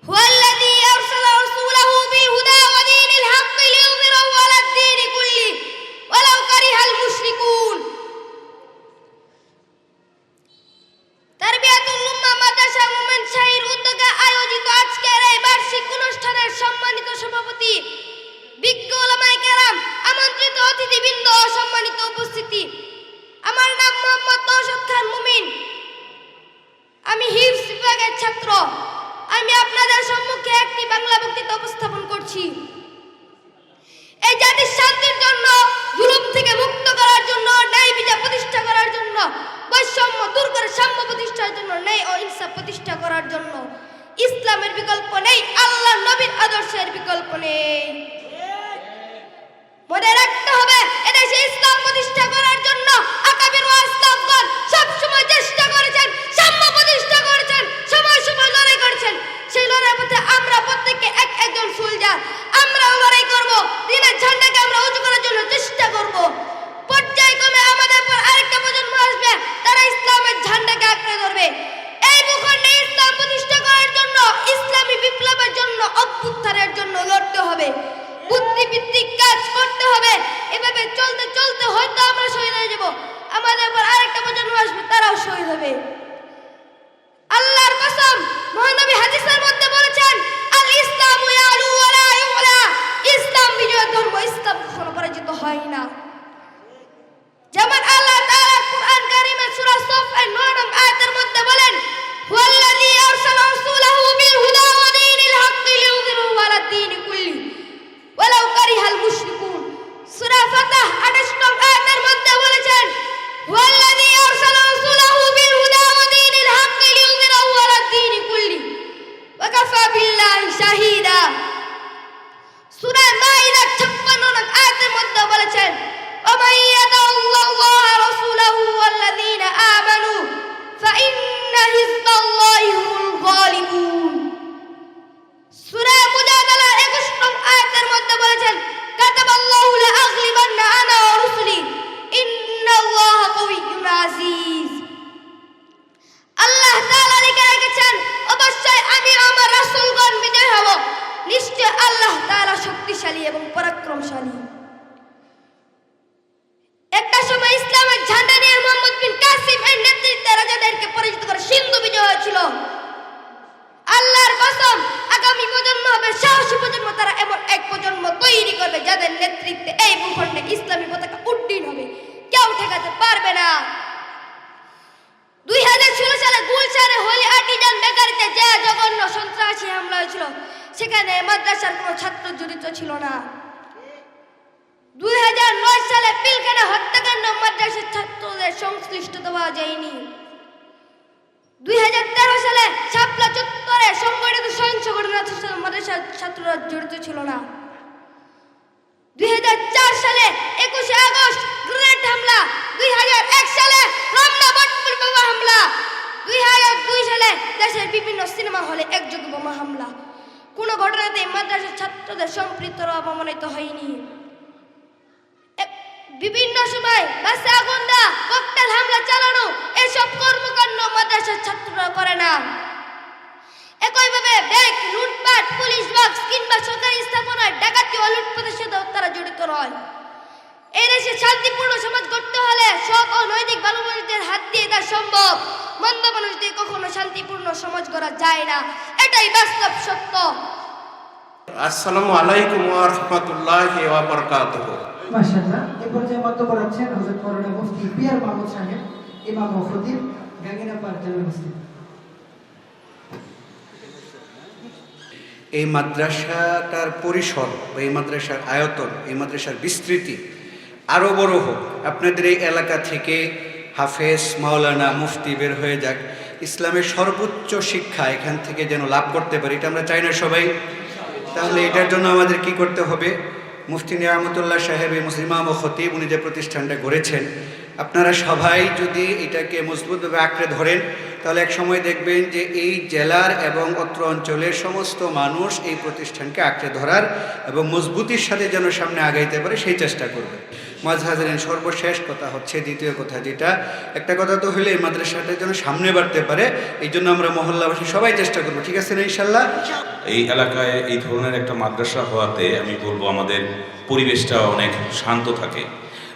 Speaker 3: هو الذي أرسل رسوله بالهدى ودين الحق ليظهره على الدين كله ولو كره المشركون তারবিয়াতুল উম্মাহ মাদ্রাসা মোমেন শাহীর উদ্যোগে আয়োজিত আজকের এই বার্ষিক অনুষ্ঠানের সম্মানিত সভাপতি, বিজ্ঞ উলামায়ে কেরাম, আমন্ত্রিত অতিথিবৃন্দ ও সম্মানিত উপস্থিতি, আমার নাম মোহাম্মদ নওশাদ খান মুমিন। আমি হিফজ বিভাগের ছাত্র। আমি আপনাদের সম্মুখে একটি বাংলা বক্তৃতা উপস্থাপন করছি। এই জাতির শান্তির জন্য, জুলুম থেকে মুক্ত করার জন্য, ন্যায় বিচার প্রতিষ্ঠা করার জন্য, বৈষম্য দূর করে সাম্য প্রতিষ্ঠার জন্য, ন্যায় ও ইনসাফ প্রতিষ্ঠা করার জন্য ইসলামের বিকল্প নেই, আল্লাহর নবীর আদর্শের বিকল্প নেই। মনে রাখতে হবে, এদেশে ইসলাম প্রতিষ্ঠা করার জন্য আকাবির ওয়াসলাফগণ সব সময় চেষ্টা করেছেন, সাম্য প্রতিষ্ঠা করেছেন, সময় সময় লড়াই করেছেন। সেই লড়াইয়ের পথে আমরা প্রত্যেককে একজন সোলজার, আমরা লড়াই করব, দিনের ঝান্ডাকে আমরা উঁচু করার জন্য চেষ্টা করব। পর্যায়ে পরাক্রমশালী। একটা সময় ইসলামের ঝান্ডা নিয়ে মোহাম্মদ বিন কাসিম এর নেতৃত্বে রাজাদেরকে পরাজিত করে সিন্ধু বিজয় হয়েছিল। আল্লাহর কসম, আগামী প্রজন্ম হবে সাহসী প্রজন্ম। তারা এমন এক প্রজন্ম তৈরি করবে যাদের নেতৃত্বে এই ভূখণ্ডে ইসলামী পতাকা উড্ডীন হবে, কেউ ঠেকাতে পারবে না। 2016 সালে গুলশানে হোলি আর্টিজান বেকারিতে যে জঘন্য সন্ত্রাসী হামলা হয়েছিল, সেখানে মাদ্রাসার কোনো ছাত্র জড়িত ছিল না। 2009 সালে পিলখানা হত্যাকাণ্ড মাদ্রাসার ছাত্রদের সংশ্লিষ্টতা পাওয়া যায়নি। 2013 সালে শাপলা চত্বরে সংঘটিত সহিংস ঘটনার সাথে মাদ্রাসার ছাত্ররা জড়িত ছিল না। 2004 সালে 21 আগস্ট গ্রেনেড হামলা, 2001 সালে রমনা বটপুর বোমা হামলা, 2002 সালে দেশের বিভিন্ন সিনেমা হলে একযোগে বোমা হামলা। কোনো ঘটনাতেই মাদ্রাসার ছাত্রদের সম্পৃক্ততা অবমানিত হয়নি। বিভিন্ন সময় বাসে আগুন দেওয়া, ককটেল হামলা চালানো, এসব কর্মকাণ্ড মাদ্রাসার ছাত্ররা করে না। একইভাবে ব্যাংক লুটপাট, পুলিশ বক্স কিংবা সরকারি স্থাপনায় ডাকাতি ও লুটপাটের সাথেও তারা জড়িত নয়। এই দেশে শান্তিপূর্ণ সমাজ গড়তে হলে সৎ ও নৈতিক ভালো মানুষদের হাত দিয়ে তা সম্ভব। মন্দ মানুষ দিয়ে কখনো শান্তিপূর্ণ সমাজ গড়া যায় না, এটাই বাস্তব সত্য।
Speaker 12: আসসালামু আলাইকুম ওয়া রাহমাতুল্লাহি ওয়া বারাকাতুহু।
Speaker 1: মাশাআল্লাহ। এই পর্যায়ে বক্তব্য রাখছেন হযরত মাওলানা মুফতি পিয়ার মাহমুদ সাহেব, ইমাম ও খতিব, গাঙ্গিনাপাড় জামে মসজিদ।
Speaker 14: এই মাদ্রাসাটার পরিসর, এই মাদ্রাসার আয়তন, এই মাদ্রাসার বিস্তৃতি আরও বড় হোক। আপনাদের এই এলাকা থেকে হাফেজ, মাওলানা, মুফতি বের হয়ে যাক, ইসলামের সর্বোচ্চ শিক্ষা এখান থেকে যেন লাভ করতে পারি, এটা আমরা চাই না সবাই? তাহলে এটার জন্য আমাদের কি করতে হবে? মুফতি নিয়ামতুল্লাহ সাহেব, ইমাম ও খতিব, উনি যে প্রতিষ্ঠানটা গড়েছেন, আপনারা সবাই যদি এটাকে মজবুতভাবে আঁকড়ে ধরেন, তাহলে এক সময় দেখবেন যে এই জেলার এবং অত্র অঞ্চলের সমস্ত মানুষ এই প্রতিষ্ঠানকে আঁকড়ে ধরার এবং মজবুতির সাথে যেন সামনে আগাইতে পারে সেই চেষ্টা করবে। মাঝহাজরিন, সর্বশেষ কথা হচ্ছে, দ্বিতীয় কথা যেটা, একটা কথা তো হলে এই মাদ্রাসাটা যেন সামনে বাড়তে পারে, এই জন্য আমরা মহল্লাবাসী সবাই চেষ্টা করবো, ঠিক আছে না ইনশাল্লাহ?
Speaker 15: এই এলাকায় এই ধরনের একটা মাদ্রাসা হওয়াতে আমি বলবো আমাদের পরিবেশটা অনেক শান্ত থাকে।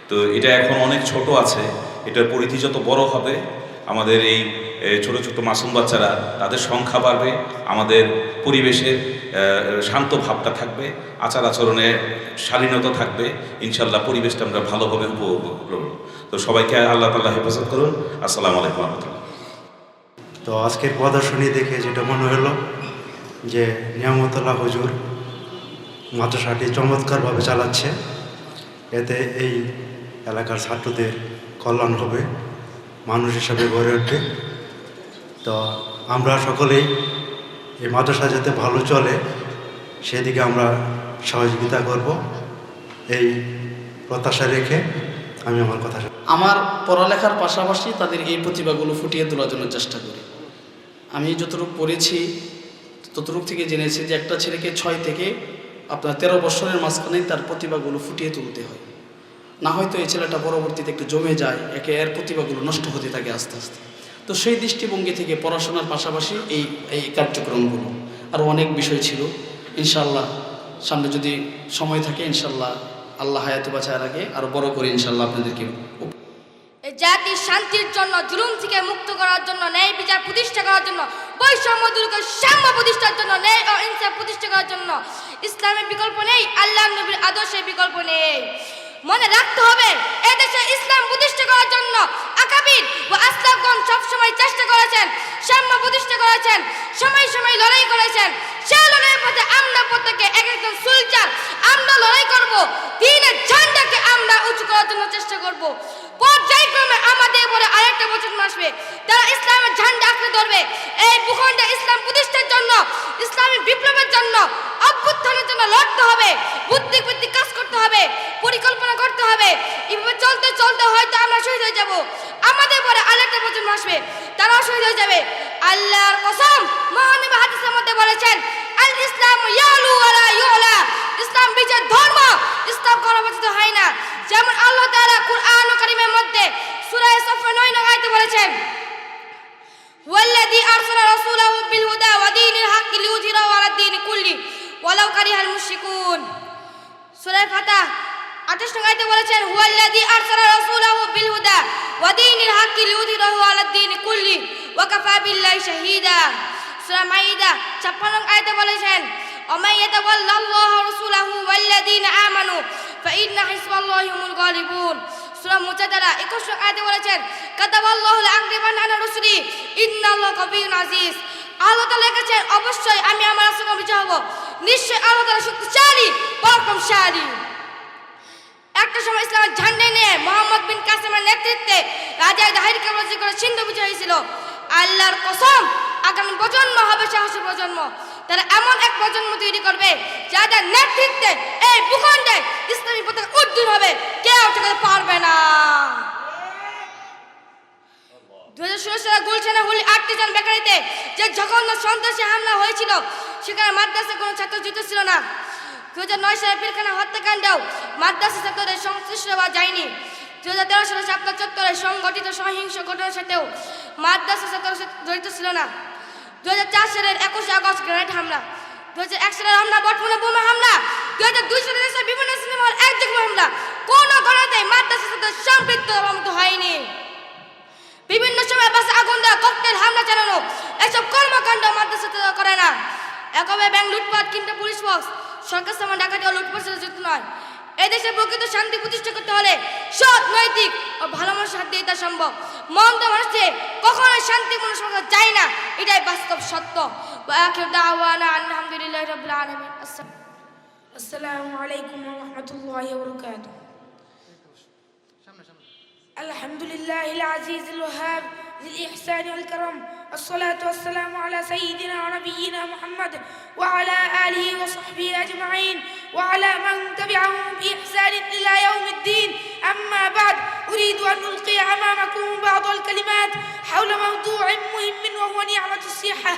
Speaker 15: তো এটা এখন অনেক ছোট আছে, এটার পরিধি যত বড় হবে আমাদের এই ছোট ছোট মাসুম বাচ্চারা, তাদের সংখ্যা বাড়বে, আমাদের পরিবেশের শান্ত ভাবটা থাকবে, আচার আচরণে শালীনতা থাকবে, ইনশাল্লাহ পরিবেশটা আমরা ভালোভাবে উপভোগ করব। তো সবাইকে আল্লাহ তাআলা হেফাজত করুন। আসসালামু আলাইকুম ওয়া রাহমাতুল্লাহ।
Speaker 16: তো আজকের প্রদর্শনী দেখে যেটা মনে হলো যে নিয়ামতুল্লাহ হুজুর মাদ্রাসাটি চমৎকারভাবে চালাচ্ছে, এতে এই এলাকার ছাত্রদের কল্যাণ হবে, মানুষ হিসাবে গড়ে উঠবে। তো আমরা সকলেই এই মাদ্রাসা যাতে ভালো চলে সেদিকে আমরা সহযোগিতা করব, এই প্রত্যাশা রেখে আমি আমার কথা।
Speaker 17: আমার পড়ালেখার পাশাপাশি তাদের এই প্রতিভাগুলো ফুটিয়ে তোলার জন্য চেষ্টা করি। আমি যতটুকু পড়েছি ততটুকু থেকে জেনেছি যে একটা ছেলেকে 6 থেকে আপনার 13 বছরের মাঝখানেই তার প্রতিভাগুলো ফুটিয়ে তুলতে হয়, না হয়তো এই ছেলেটা পরবর্তীতে একটু জমে যায়, এর প্রতিভাগুলো নষ্ট হতে থাকে আস্তে আস্তে। তো সেই দৃষ্টিভঙ্গি থেকে পড়াশোনার পাশাপাশি এই কার্যক্রমগুলো, আরও অনেক বিষয় ছিল। ইনশাল্লাহ সামনে যদি সময় থাকে, ইনশাল্লাহ আল্লাহ হায়াতে বাঁচার আগে আরও বড় করে ইনশাল্লাহ আপনাদেরকে।
Speaker 3: এই জাতির শান্তির জন্য, জুলুম থেকে মুক্ত করার জন্য, ন্যায় বিচার প্রতিষ্ঠা করার জন্য, বৈষম্য দূর করে সাম্য প্রতিষ্ঠার জন্য, ন্যায় ও ইনসাফ প্রতিষ্ঠা করার জন্য ইসলামের বিকল্প নেই, আল্লাহ নবীর আদর্শের বিকল্প নেই। মনে রাখতে হবে, এদেশে ইসলাম প্রতিষ্ঠা করার জন্য আকাবির ও আসলাফগণ সবসময় চেষ্টা করেছেন, সাম্য প্রতিষ্ঠা করেছেন, সময় সময় লড়াই করেছেন। সেই লড়াইয়ের পথে আমরা প্রত্যেকে এক একজন সুলজার, আমরা লড়াই করব, দ্বীনের ঝান্ডাকে আমরা উঁচু করার জন্য চেষ্টা করব। পর্যায়ক্রমে আমাদের উপরে আরেকটা প্রজন্ম আসবে, তারা ইসলামের ঝান্ডা আঁকড়ে ধরবে। এই ভূখণ্ডে ইসলাম প্রতিষ্ঠার জন্য, ইসলামী বিপ্লবের জন্য, অভ্যুত্থানের জন্য লড়তে হবে, বুদ্ধি কাজ করতে হবে, পরিকল্পনা করতে হবে। এভাবে চলতে চলতে হয়তো আমরা শহীদ হয়ে যাব, আমাদের পরে আরেকটা প্রজন্ম আসবে, তারাও শহীদ হয়ে যাবে। আল্লাহর কসম, মহানবী হাদিসের মধ্যে বলেছেন, আল ইসলাম ইয়ালু ওয়ালা ইউলা, ইসলাম বিজয় ধর্ম, ইসলাম পরাজিত হয় না। যেমন আল্লাহ তাআলা কুরআন কারীমের মধ্যে সূরা সাফ 9 নং আয়াতে বলেছেন, ওয়াল্লাযী আরসালা রাসূলাহু বিল হুদা ওয়া দীনিল হাক্কি লিইয়ুযহিরাহু আলা দ্বীনি কুল্লি ওয়ালাউ কারিহাল মুশরিকুন।
Speaker 4: সূরা ফাতিহা 28 নং আয়াতে বলেছেন হুয়াল্লাযী আরসালা রাসূলাহু বিল হুদা ওয়া দীনিল হাক্কি লিইয়ুযহিরাহু আলাদ দীনি কুল্লি ওয়া কাফা বিল্লাহি শাহীদা। সূরা মাইদা 56 নং আয়াতে বলেছেন ومن يتولى الله ورسوله والذين آمنوا فإن حزب الله هم الغالبون। সূরা মুজাদালা 21 নং আয়াতে বলেছেন কাতাবাল্লাহু লাআগলিবান্না আনা রুসুলি ইন্নাল্লাহা কাবিয়্যুন আজিজ। আল্লাহ তাআলা লিখেছেন অবশ্যই আমি আমার রাসূলের বিজয় হব, নিশ্চয়ই আল্লাহ তাআলা শক্তিশালী পরাক্রমশালী। একটা সময় ইসলামের ঝান্ডা নিয়ে মোহাম্মদ বিন কাসিমের নেতৃত্বে রাজা দাহিরকে বিজয় করে সিন্ধু বিজয় হয়েছিল। আল্লাহর কসম আগামী প্রজন্ম হবে সাহসী প্রজন্ম। তারা এমন এক প্রজন্ম তৈরি করবে যাদের নেতৃত্বে এই ভূখণ্ডে ইসলামী পতাকা উড্ডীন হবে, কেউ ঠেকাতে পারবে না। 2016 সালে গুলশানে হুলি আর্টিজান বেকারিতে যে জঘন্য সন্ত্রাসী হামলা হয়েছিল সেখানে মাদ্রাসার কোনো ছাত্র যুক্ত ছিল না। 2009 সালে পিলখানা হত্যাকাণ্ডেও মাদ্রাসা ছাত্রদের সংশ্লিষ্ট হওয়া যায়নি। 2013 সালে শাপলা চত্বরে সংঘটিত সহিংস ঘটনার সাথেও মাদ্রাসা ছাত্ররা জড়িত ছিল না। 2004 সালের 21 আগস্ট গ্রেনেড হামলা, 2001 সালের হামলা বটমূলে বোমা হামলা, 2002 সালে দেশের বিভিন্ন সিনেমা হল একযোগে হামলা, কোন ঘটনাতে মাদ্রাসা ছাত্রদের সম্পৃক্ত হয়নি। বিভিন্ন সময় বাসে আগুন দেওয়া, ককটেল হামলা চালানো, এসব কর্মকাণ্ড মাদ্রাসা ছাত্ররা করে না। একভাবে ব্যাংক লুটপাট কিংবা পুলিশ বক্স সরকার সামনে ডাকাতি ও লুটপাটের সাথে যুক্ত নয়। এদেশে প্রকৃত শান্তি প্রতিষ্ঠা করতে হলে সৎ, নৈতিক ও ভালো মানুষের হাত দিয়ে তা সম্ভব। মন্দ মানুষে কখনোই শান্তিপূর্ণ সমাজ যায় না, এটাই বাস্তব সত্য। আখির দাওয়ানা আলহামদুলিল্লাহি রাব্বিল আলামিন।
Speaker 9: আসসালামু আলাইকুম ওয়া রাহমাতুল্লাহি ওয়া বারাকাতুহু। আলহামদুলিল্লাহিল আজিজিল ওয়াহাব যিল ইহসানি ওয়াল কারম। الصلاة والسلام على سيدنا ونبينا محمد وعلى آله وصحبه أجمعين وعلى من تبعهم بإحسان إلى يوم الدين. أما بعد، أريد أن ألقي أمامكم بعض الكلمات حول موضوع مهم وهو نعمة الصحة.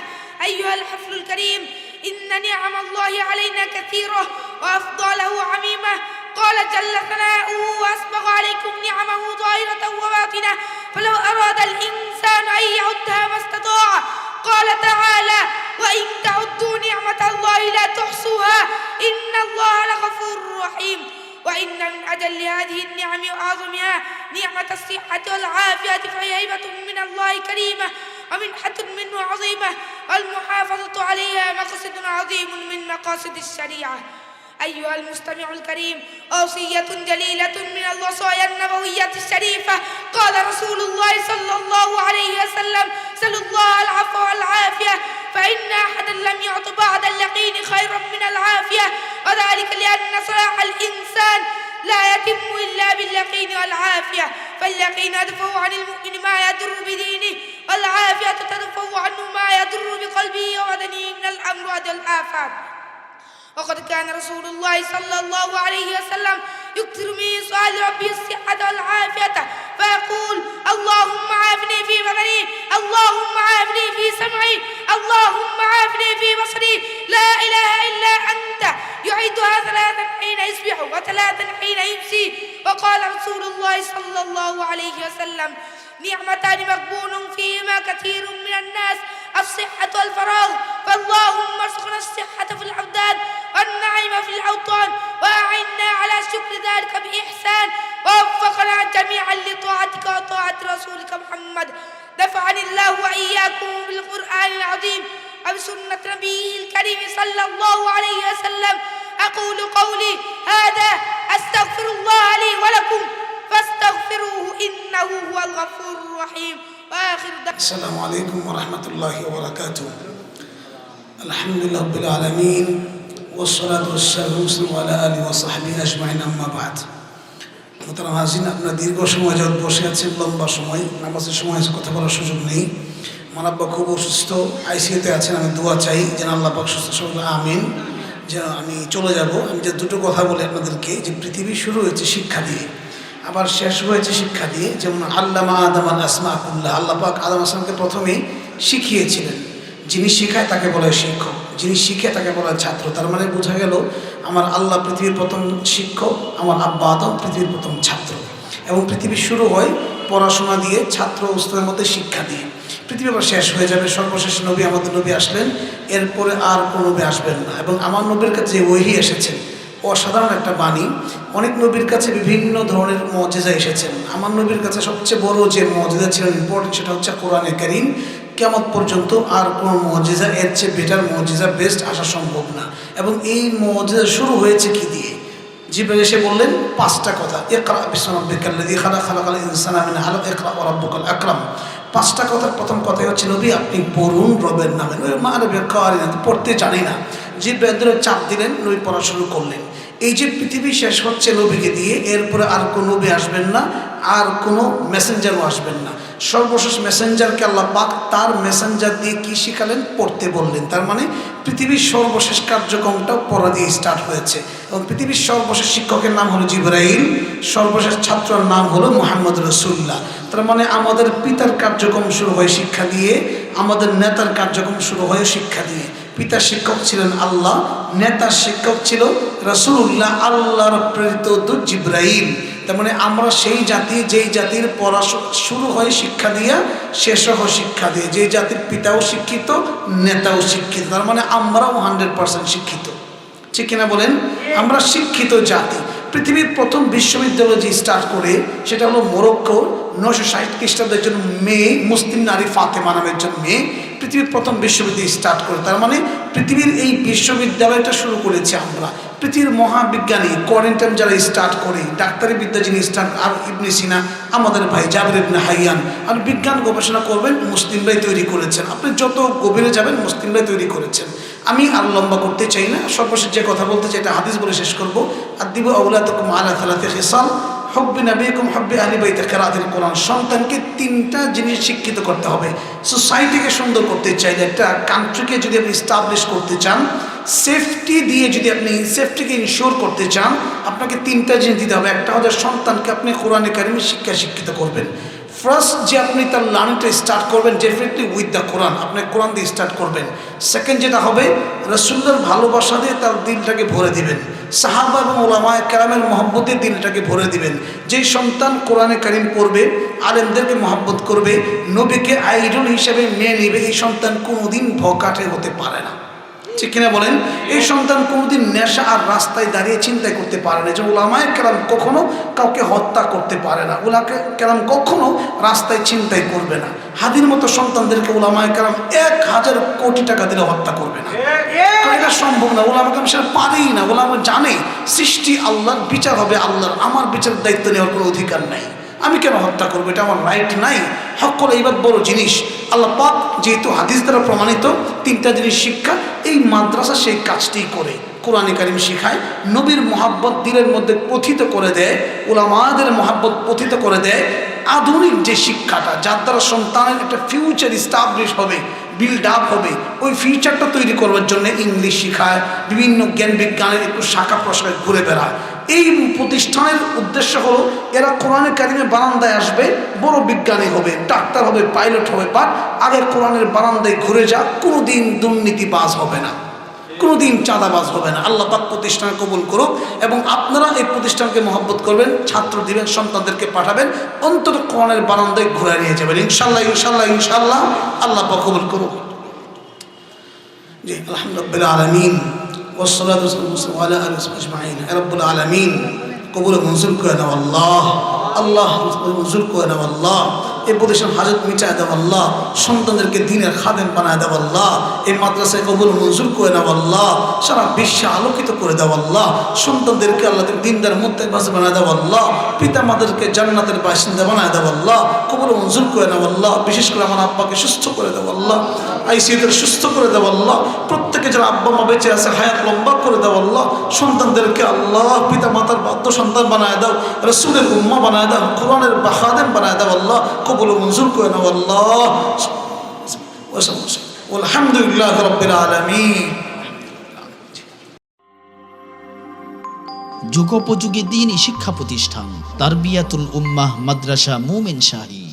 Speaker 9: أيها الحفل الكريم، إن نعم الله علينا كثيرة وأفضاله عميمة. قال جل ثناؤه وأسبغ عليكم نعمه ظاهرة وباطنة فلو أراد الإنسان أن يعدها ما استطاع. قال تعالى وإن تعدوا نعمة الله لا تحصوها إن الله لغفور رحيم. وإن من أجل هذه النعم وأعظمها نعمة الصحة والعافية فهي هبة من الله كريمة ومنحة منه عظيمة، والمحافظة عليها مقصد عظيم من مقاصد الشريعة. أيها المستمع الكريم، وصية جليلة من الوصايا النبوية الشريفة. قال رسول الله صلى الله عليه وسلم سلوا الله العفو والعافية فإن أحدا لم يعط بعد اليقين خيرا من العافية، وذلك لأن صلاح الإنسان لا يتم إلا باليقين والعافية، فاليقين يدفع عن المؤمن ما يضر بدينه، والعافية تدفع عنه ما يضر بقلبه وبدنه من الأمراض والآفات. وقد كان رسول الله صلى الله عليه وسلم يكثر من سؤال ربه الصحة والعافية فيقول اللهم عافني في بدني، اللهم عافني في سمعي، اللهم عافني في بصري، لا إله إلا أنت. يعيدها ثلاثا حين يصبح وثلاثا حين يمسي. وقال رسول الله صلى الله عليه وسلم نعمتان مغبون فيهما كثير من الناس الصحة والفراغ، فاللهم ارزقنا الصحة في الأبدان والنعيم في الأوطان وأعنا على شكر ذلك بإحسان، ووفقنا جميعا لطاعتك وطاعة رسولك محمد. نفعني الله وإياكم بالقرآن العظيم وبسنة نبيه الكريم صلى الله عليه وسلم. أقول قولي هذا أستغفر الله لي ولكم فاستغفروه إنه هو الغفور الرحيم. وآخر
Speaker 18: السلام عليكم ورحمة الله وبركاته. الحمد لله رب العالمين والصلاة والسلام على آله وصحبه أجمعين. أما بعد, মোহতারাম হাজির, আপনারা দীর্ঘ সময় যাবত বসে আছেন, লম্বা সময়, নামাজের সময় কথা বলার সুযোগ নেই। আমার আব্বা খুব অসুস্থ, আইসিইউতে আছেন। আমি দোয়া চাই যেন আল্লাহ পাক সুস্থ সবল আমিন। যেন আমি চলে যাব, আমি যে দুটো কথা বলি আপনাদেরকে, যে পৃথিবী শুরু হয়েছে শিক্ষা দিয়ে, আবার শেষ হয়েছে শিক্ষা দিয়ে। যেমন আল্লামা আদম আল আসমা আকুল্লাহ, আল্লাহ পাক আদম আসলামকে প্রথমেই শিখিয়েছিলেন। যিনি শেখায় তাকে বলা হয় শিক্ষক, যিনি শিখে তাকে বলা হয় ছাত্র। তার মানে বোঝা গেল আমার আল্লাহ পৃথিবীর প্রথম শিক্ষক, আমার আব্বা আদম পৃথিবীর প্রথম ছাত্র। এবং পৃথিবী শুরু হয় পড়াশোনা দিয়ে, ছাত্র উস্তাদের মধ্যে শিক্ষা দিয়ে। পৃথিবী আবার শেষ হয়ে যাবে, সর্বশেষ নবী আমাদের নবী আসলেন, এরপরে আর কোনো নবী আসবেন না। এবং আমার নবীর কাছে যে ওহী এসেছেন অসাধারণ একটা বাণী। অনেক নবীর কাছে বিভিন্ন ধরনের মুজিজা এসেছেন। আমার নবীর কাছে সবচেয়ে বড় যে মুজিজা ছিল ইম্পর্টেন্ট, সেটা হচ্ছে কোরআনে কারীম। কিয়ামত পর্যন্ত আর কোনো মুজিজা এর চেয়ে বেটার মুজিজা বেস্ট আসা সম্ভব না। এবং এই মুজিজা শুরু হয়েছে কি দিয়ে? জিবরাইল এসে বললেন 5টা কথা, ইকরা বিসমি রাব্বিকাল্লাযী খালাক, খালাকাল ইনসানা মিন আলাক, ইকরা ওয়া রাব্বুকাল আকরাম। 5টা কথার প্রথম কথাই হচ্ছে নবী আপনি পড়ুন রবের নামে। নবী মারবে কারি না, পড়তে জানি না। জিবরাইল চাপ দিলেন, নবী পড়া শুরু করলেন। এই যে পৃথিবী শেষ হচ্ছে নবীকে দিয়ে, এরপরে আর কোনো নবী আসবেন না, আর কোনো মেসেঞ্জারও আসবেন না। সর্বশেষ মেসেঞ্জারকে আল্লাহ পাক তার মেসেঞ্জার দিয়ে কি শিখালেন? পড়তে বললেন। তার মানে পৃথিবীর সর্বশেষ কার্যক্রমটাও পড়া দিয়ে স্টার্ট হয়েছে। এবং পৃথিবীর সর্বশেষ শিক্ষকের নাম হলো জিবরাইল, সর্বশেষ ছাত্রের নাম হলো মুহাম্মদ রাসূলুল্লাহ। তার মানে আমাদের পিতার কার্যক্রম শুরু হয় শিক্ষা দিয়ে, আমাদের নেতার কার্যক্রম শুরু হয় শিক্ষা দিয়ে। পিতার শিক্ষক ছিলেন আল্লাহ, নেতার শিক্ষক ছিল রাসূলুল্লাহ, আল্লাহর প্রেরিত দূত জিবরাইল। তার মানে আমরা সেই জাতি, যেই জাতির পড়াশোনা শুরু হয় শিক্ষা দিয়া, শেষও হয় শিক্ষা দিয়ে। যেই জাতির পিতাও শিক্ষিত, নেতাও শিক্ষিত। তার মানে আমরাও 100% শিক্ষিত। ঠিক কিনা বলেন? আমরা শিক্ষিত জাতি। পৃথিবীর প্রথম বিশ্ববিদ্যালয় যে স্টার্ট করে, সেটা হলো মরক্কো। 960 খ্রিস্টাব্দে একজন মেয়ে, মুসলিম নারী ফাতেমা নামের একজন মেয়ে পৃথিবীর প্রথম বিশ্ববিদ্যালয় স্টার্ট করে। তার মানে পৃথিবীর এই বিশ্ববিদ্যালয়টা শুরু করেছি আমরা। পৃথিবীর মহাবিজ্ঞানী কোয়ারেন্টাইন যারা স্টার্ট করে, ডাক্তারি বিদ্যা যিনি স্টার্ট, আর ইবনে সিনা আমাদের ভাই জাবের ইবনে হাইয়ান। আর বিজ্ঞান গবেষণা করবেন, মুসলিমরাই তৈরি করেছেন। আপনি যত গভীরে যাবেন, মুসলিমরাই তৈরি করেছেন। আমি আর লম্বা করতে চাই না, সর্বশেষ যে কথা বলতে চাই এটা হাদিস বলে শেষ করবো। আদিবু আওলাদাকুম আলা সালাতি খিসাল, হুব্বি নবীকুম হুব্বি আহলি বাইতি, কিরাআতুল কোরআন। সন্তানকে 3টা জিনিস শিক্ষিত করতে হবে। সোসাইটিকে সুন্দর করতে চাইলে, একটা কান্ট্রিকে যদি আপনি স্টাবলিশ করতে চান, সেফটি দিয়ে যদি আপনি সেফটিকে ইনশিওর করতে চান, আপনাকে 3টা জিনিস দিতে হবে। একটা হচ্ছে সন্তানকে আপনি কোরআনে কারিমের শিক্ষায় শিক্ষিত করবেন। ফার্স্ট যে আপনি তার লার্নিংটা স্টার্ট করবেন ডেফিনেটলি উইথ দ্য কোরআন, আপনি কোরআন দিয়ে স্টার্ট করবেন। সেকেন্ড যেটা হবে, রাসূলুল্লাহর ভালোবাসা দিয়ে তার দিলটাকে ভরে দিবেন, সাহাবা এবং ওলামায়ে কেরামের মহব্বতে দিলটাকে ভরে দিবেন। যেই সন্তান কোরআনে কারিম পড়বে, আলেমদেরকে মহব্বত করবে, নবীকে আইডল হিসেবে মেনে নেবে, এই সন্তান কোনোদিন ভকাটে হতে পারে না। ঠিক কিনা বলেন? এই সন্তান কোনোদিন নেশা আর রাস্তায় দাঁড়িয়ে চিন্তা করতে পারে না। যে উলামায়ে কেরাম কখনো কাউকে হত্যা করতে পারে না, উলামায়ে কেরাম কখনো রাস্তায় চিন্তাই করবে না। হাদির মতো সন্তানদেরকে উলামায়ে কেরাম 1000 কোটি টাকা দিলে হত্যা করবে না। এটা সম্ভব না, উলামায়ে কেরাম সেটা পারেই না। উলামা জানে সৃষ্টি আল্লাহর, বিচার হবে আল্লাহর, আমার বিচারের দায়িত্ব নেওয়ার কোনো অধিকার নাই। আমি কেন হত্যা করবো? এটা আমার রাইট নাই। হক ইবাদ বড় জিনিস। আল্লাহ পাক যেহেতু হাদিস দ্বারা প্রমাণিত 3টা জিনিস শিক্ষা, এই মাদ্রাসা সেই কাজটি করে, কোরআনে কারিম শিখায়, নবীর মহাব্বত দিলের মধ্যে পথিত করে দেয়, উলামাদের মহাব্বত পথিত করে দেয়। আধুনিক যে শিক্ষাটা, যার দ্বারা সন্তানের একটা ফিউচার স্টাবলিশ হবে, বিল্ড আপ হবে, ওই ফিউচারটা তৈরি করবার জন্য ইংলিশ শিখায়, বিভিন্ন জ্ঞান বিজ্ঞানের একটু শাখা প্রশাখায় ঘুরে বেড়ায়। এই প্রতিষ্ঠানের উদ্দেশ্য হলো এরা কোরআনে কারিমের বারান্দায় আসবে, বড় বিজ্ঞানী হবে, ডাক্তার হবে, পাইলট হবে, বাট আগে কোরআনের বারান্দায় ঘুরে যা, কোনোদিন দুর্নীতিবাজ হবে না, কোনোদিন চাঁদাবাজ হবে না। আল্লাহ পাক প্রতিষ্ঠান কবুল করুক। এবং আপনারা এই প্রতিষ্ঠানকে মহব্বত করবেন, ছাত্র দিবেন, সন্তানদেরকে পাঠাবেন, অন্তত কোরআনের বারান্দায় ঘুরে নিয়ে যাবেন ইনশাল্লাহ, ইনশাল্লাহ, ইনশাল্লাহ। আল্লাহ পাক কবুল করুক। জি, আলহামদুলিল্লাহ আলামিন, والصلاة والسلام على آله وصحبه أجمعين. يا رب العالمين قبول منزل كنا والله الله منزل كنا والله এই প্রতিষ্ঠান হাজত মিটায় দাও আল্লাহ, সন্তানদেরকে দ্বীনের খাদেম বানায় দাও আল্লাহ, এই মাদ্রাসায় কবুল মঞ্জুর করে নাও আল্লাহ, সারা বিশ্বে আলোকিত করে দাও আল্লাহ, সন্তানদেরকে আল্লাহ দ্বীনদার মুত্তাকিবাজ বানায় দাও আল্লাহ, পিতা মাতাদেরকে জান্নাতের বাসিন্দা বানায় দাও আল্লাহ, কবুল মঞ্জুর করে নাও আল্লাহ। বিশেষ করে আমার আব্বাকে সুস্থ করে দাও আল্লাহ, আইসিইউতে সুস্থ করে দাও আল্লাহ, প্রত্যেকে যারা আব্বা মা বেঁচে আছে হায়াত লম্বা করে দাও আল্লাহ, সন্তানদেরকে আল্লাহ পিতা মাতার বাধ্য সন্তান বানায় দাও, রাসূলের উম্মাহ বানায় দাও, কোরআনের খাদেম বানায় দাও আল্লাহ, কবুল মঞ্জুর করে নাও আল্লাহ। আলহামদুলিল্লাহ রাব্বিল আলামিন।
Speaker 19: যুগোপযোগী দ্বীনী শিক্ষা প্রতিষ্ঠান তারবিয়াতুল উম্মাহ মাদ্রাসা মুমিন শাহী।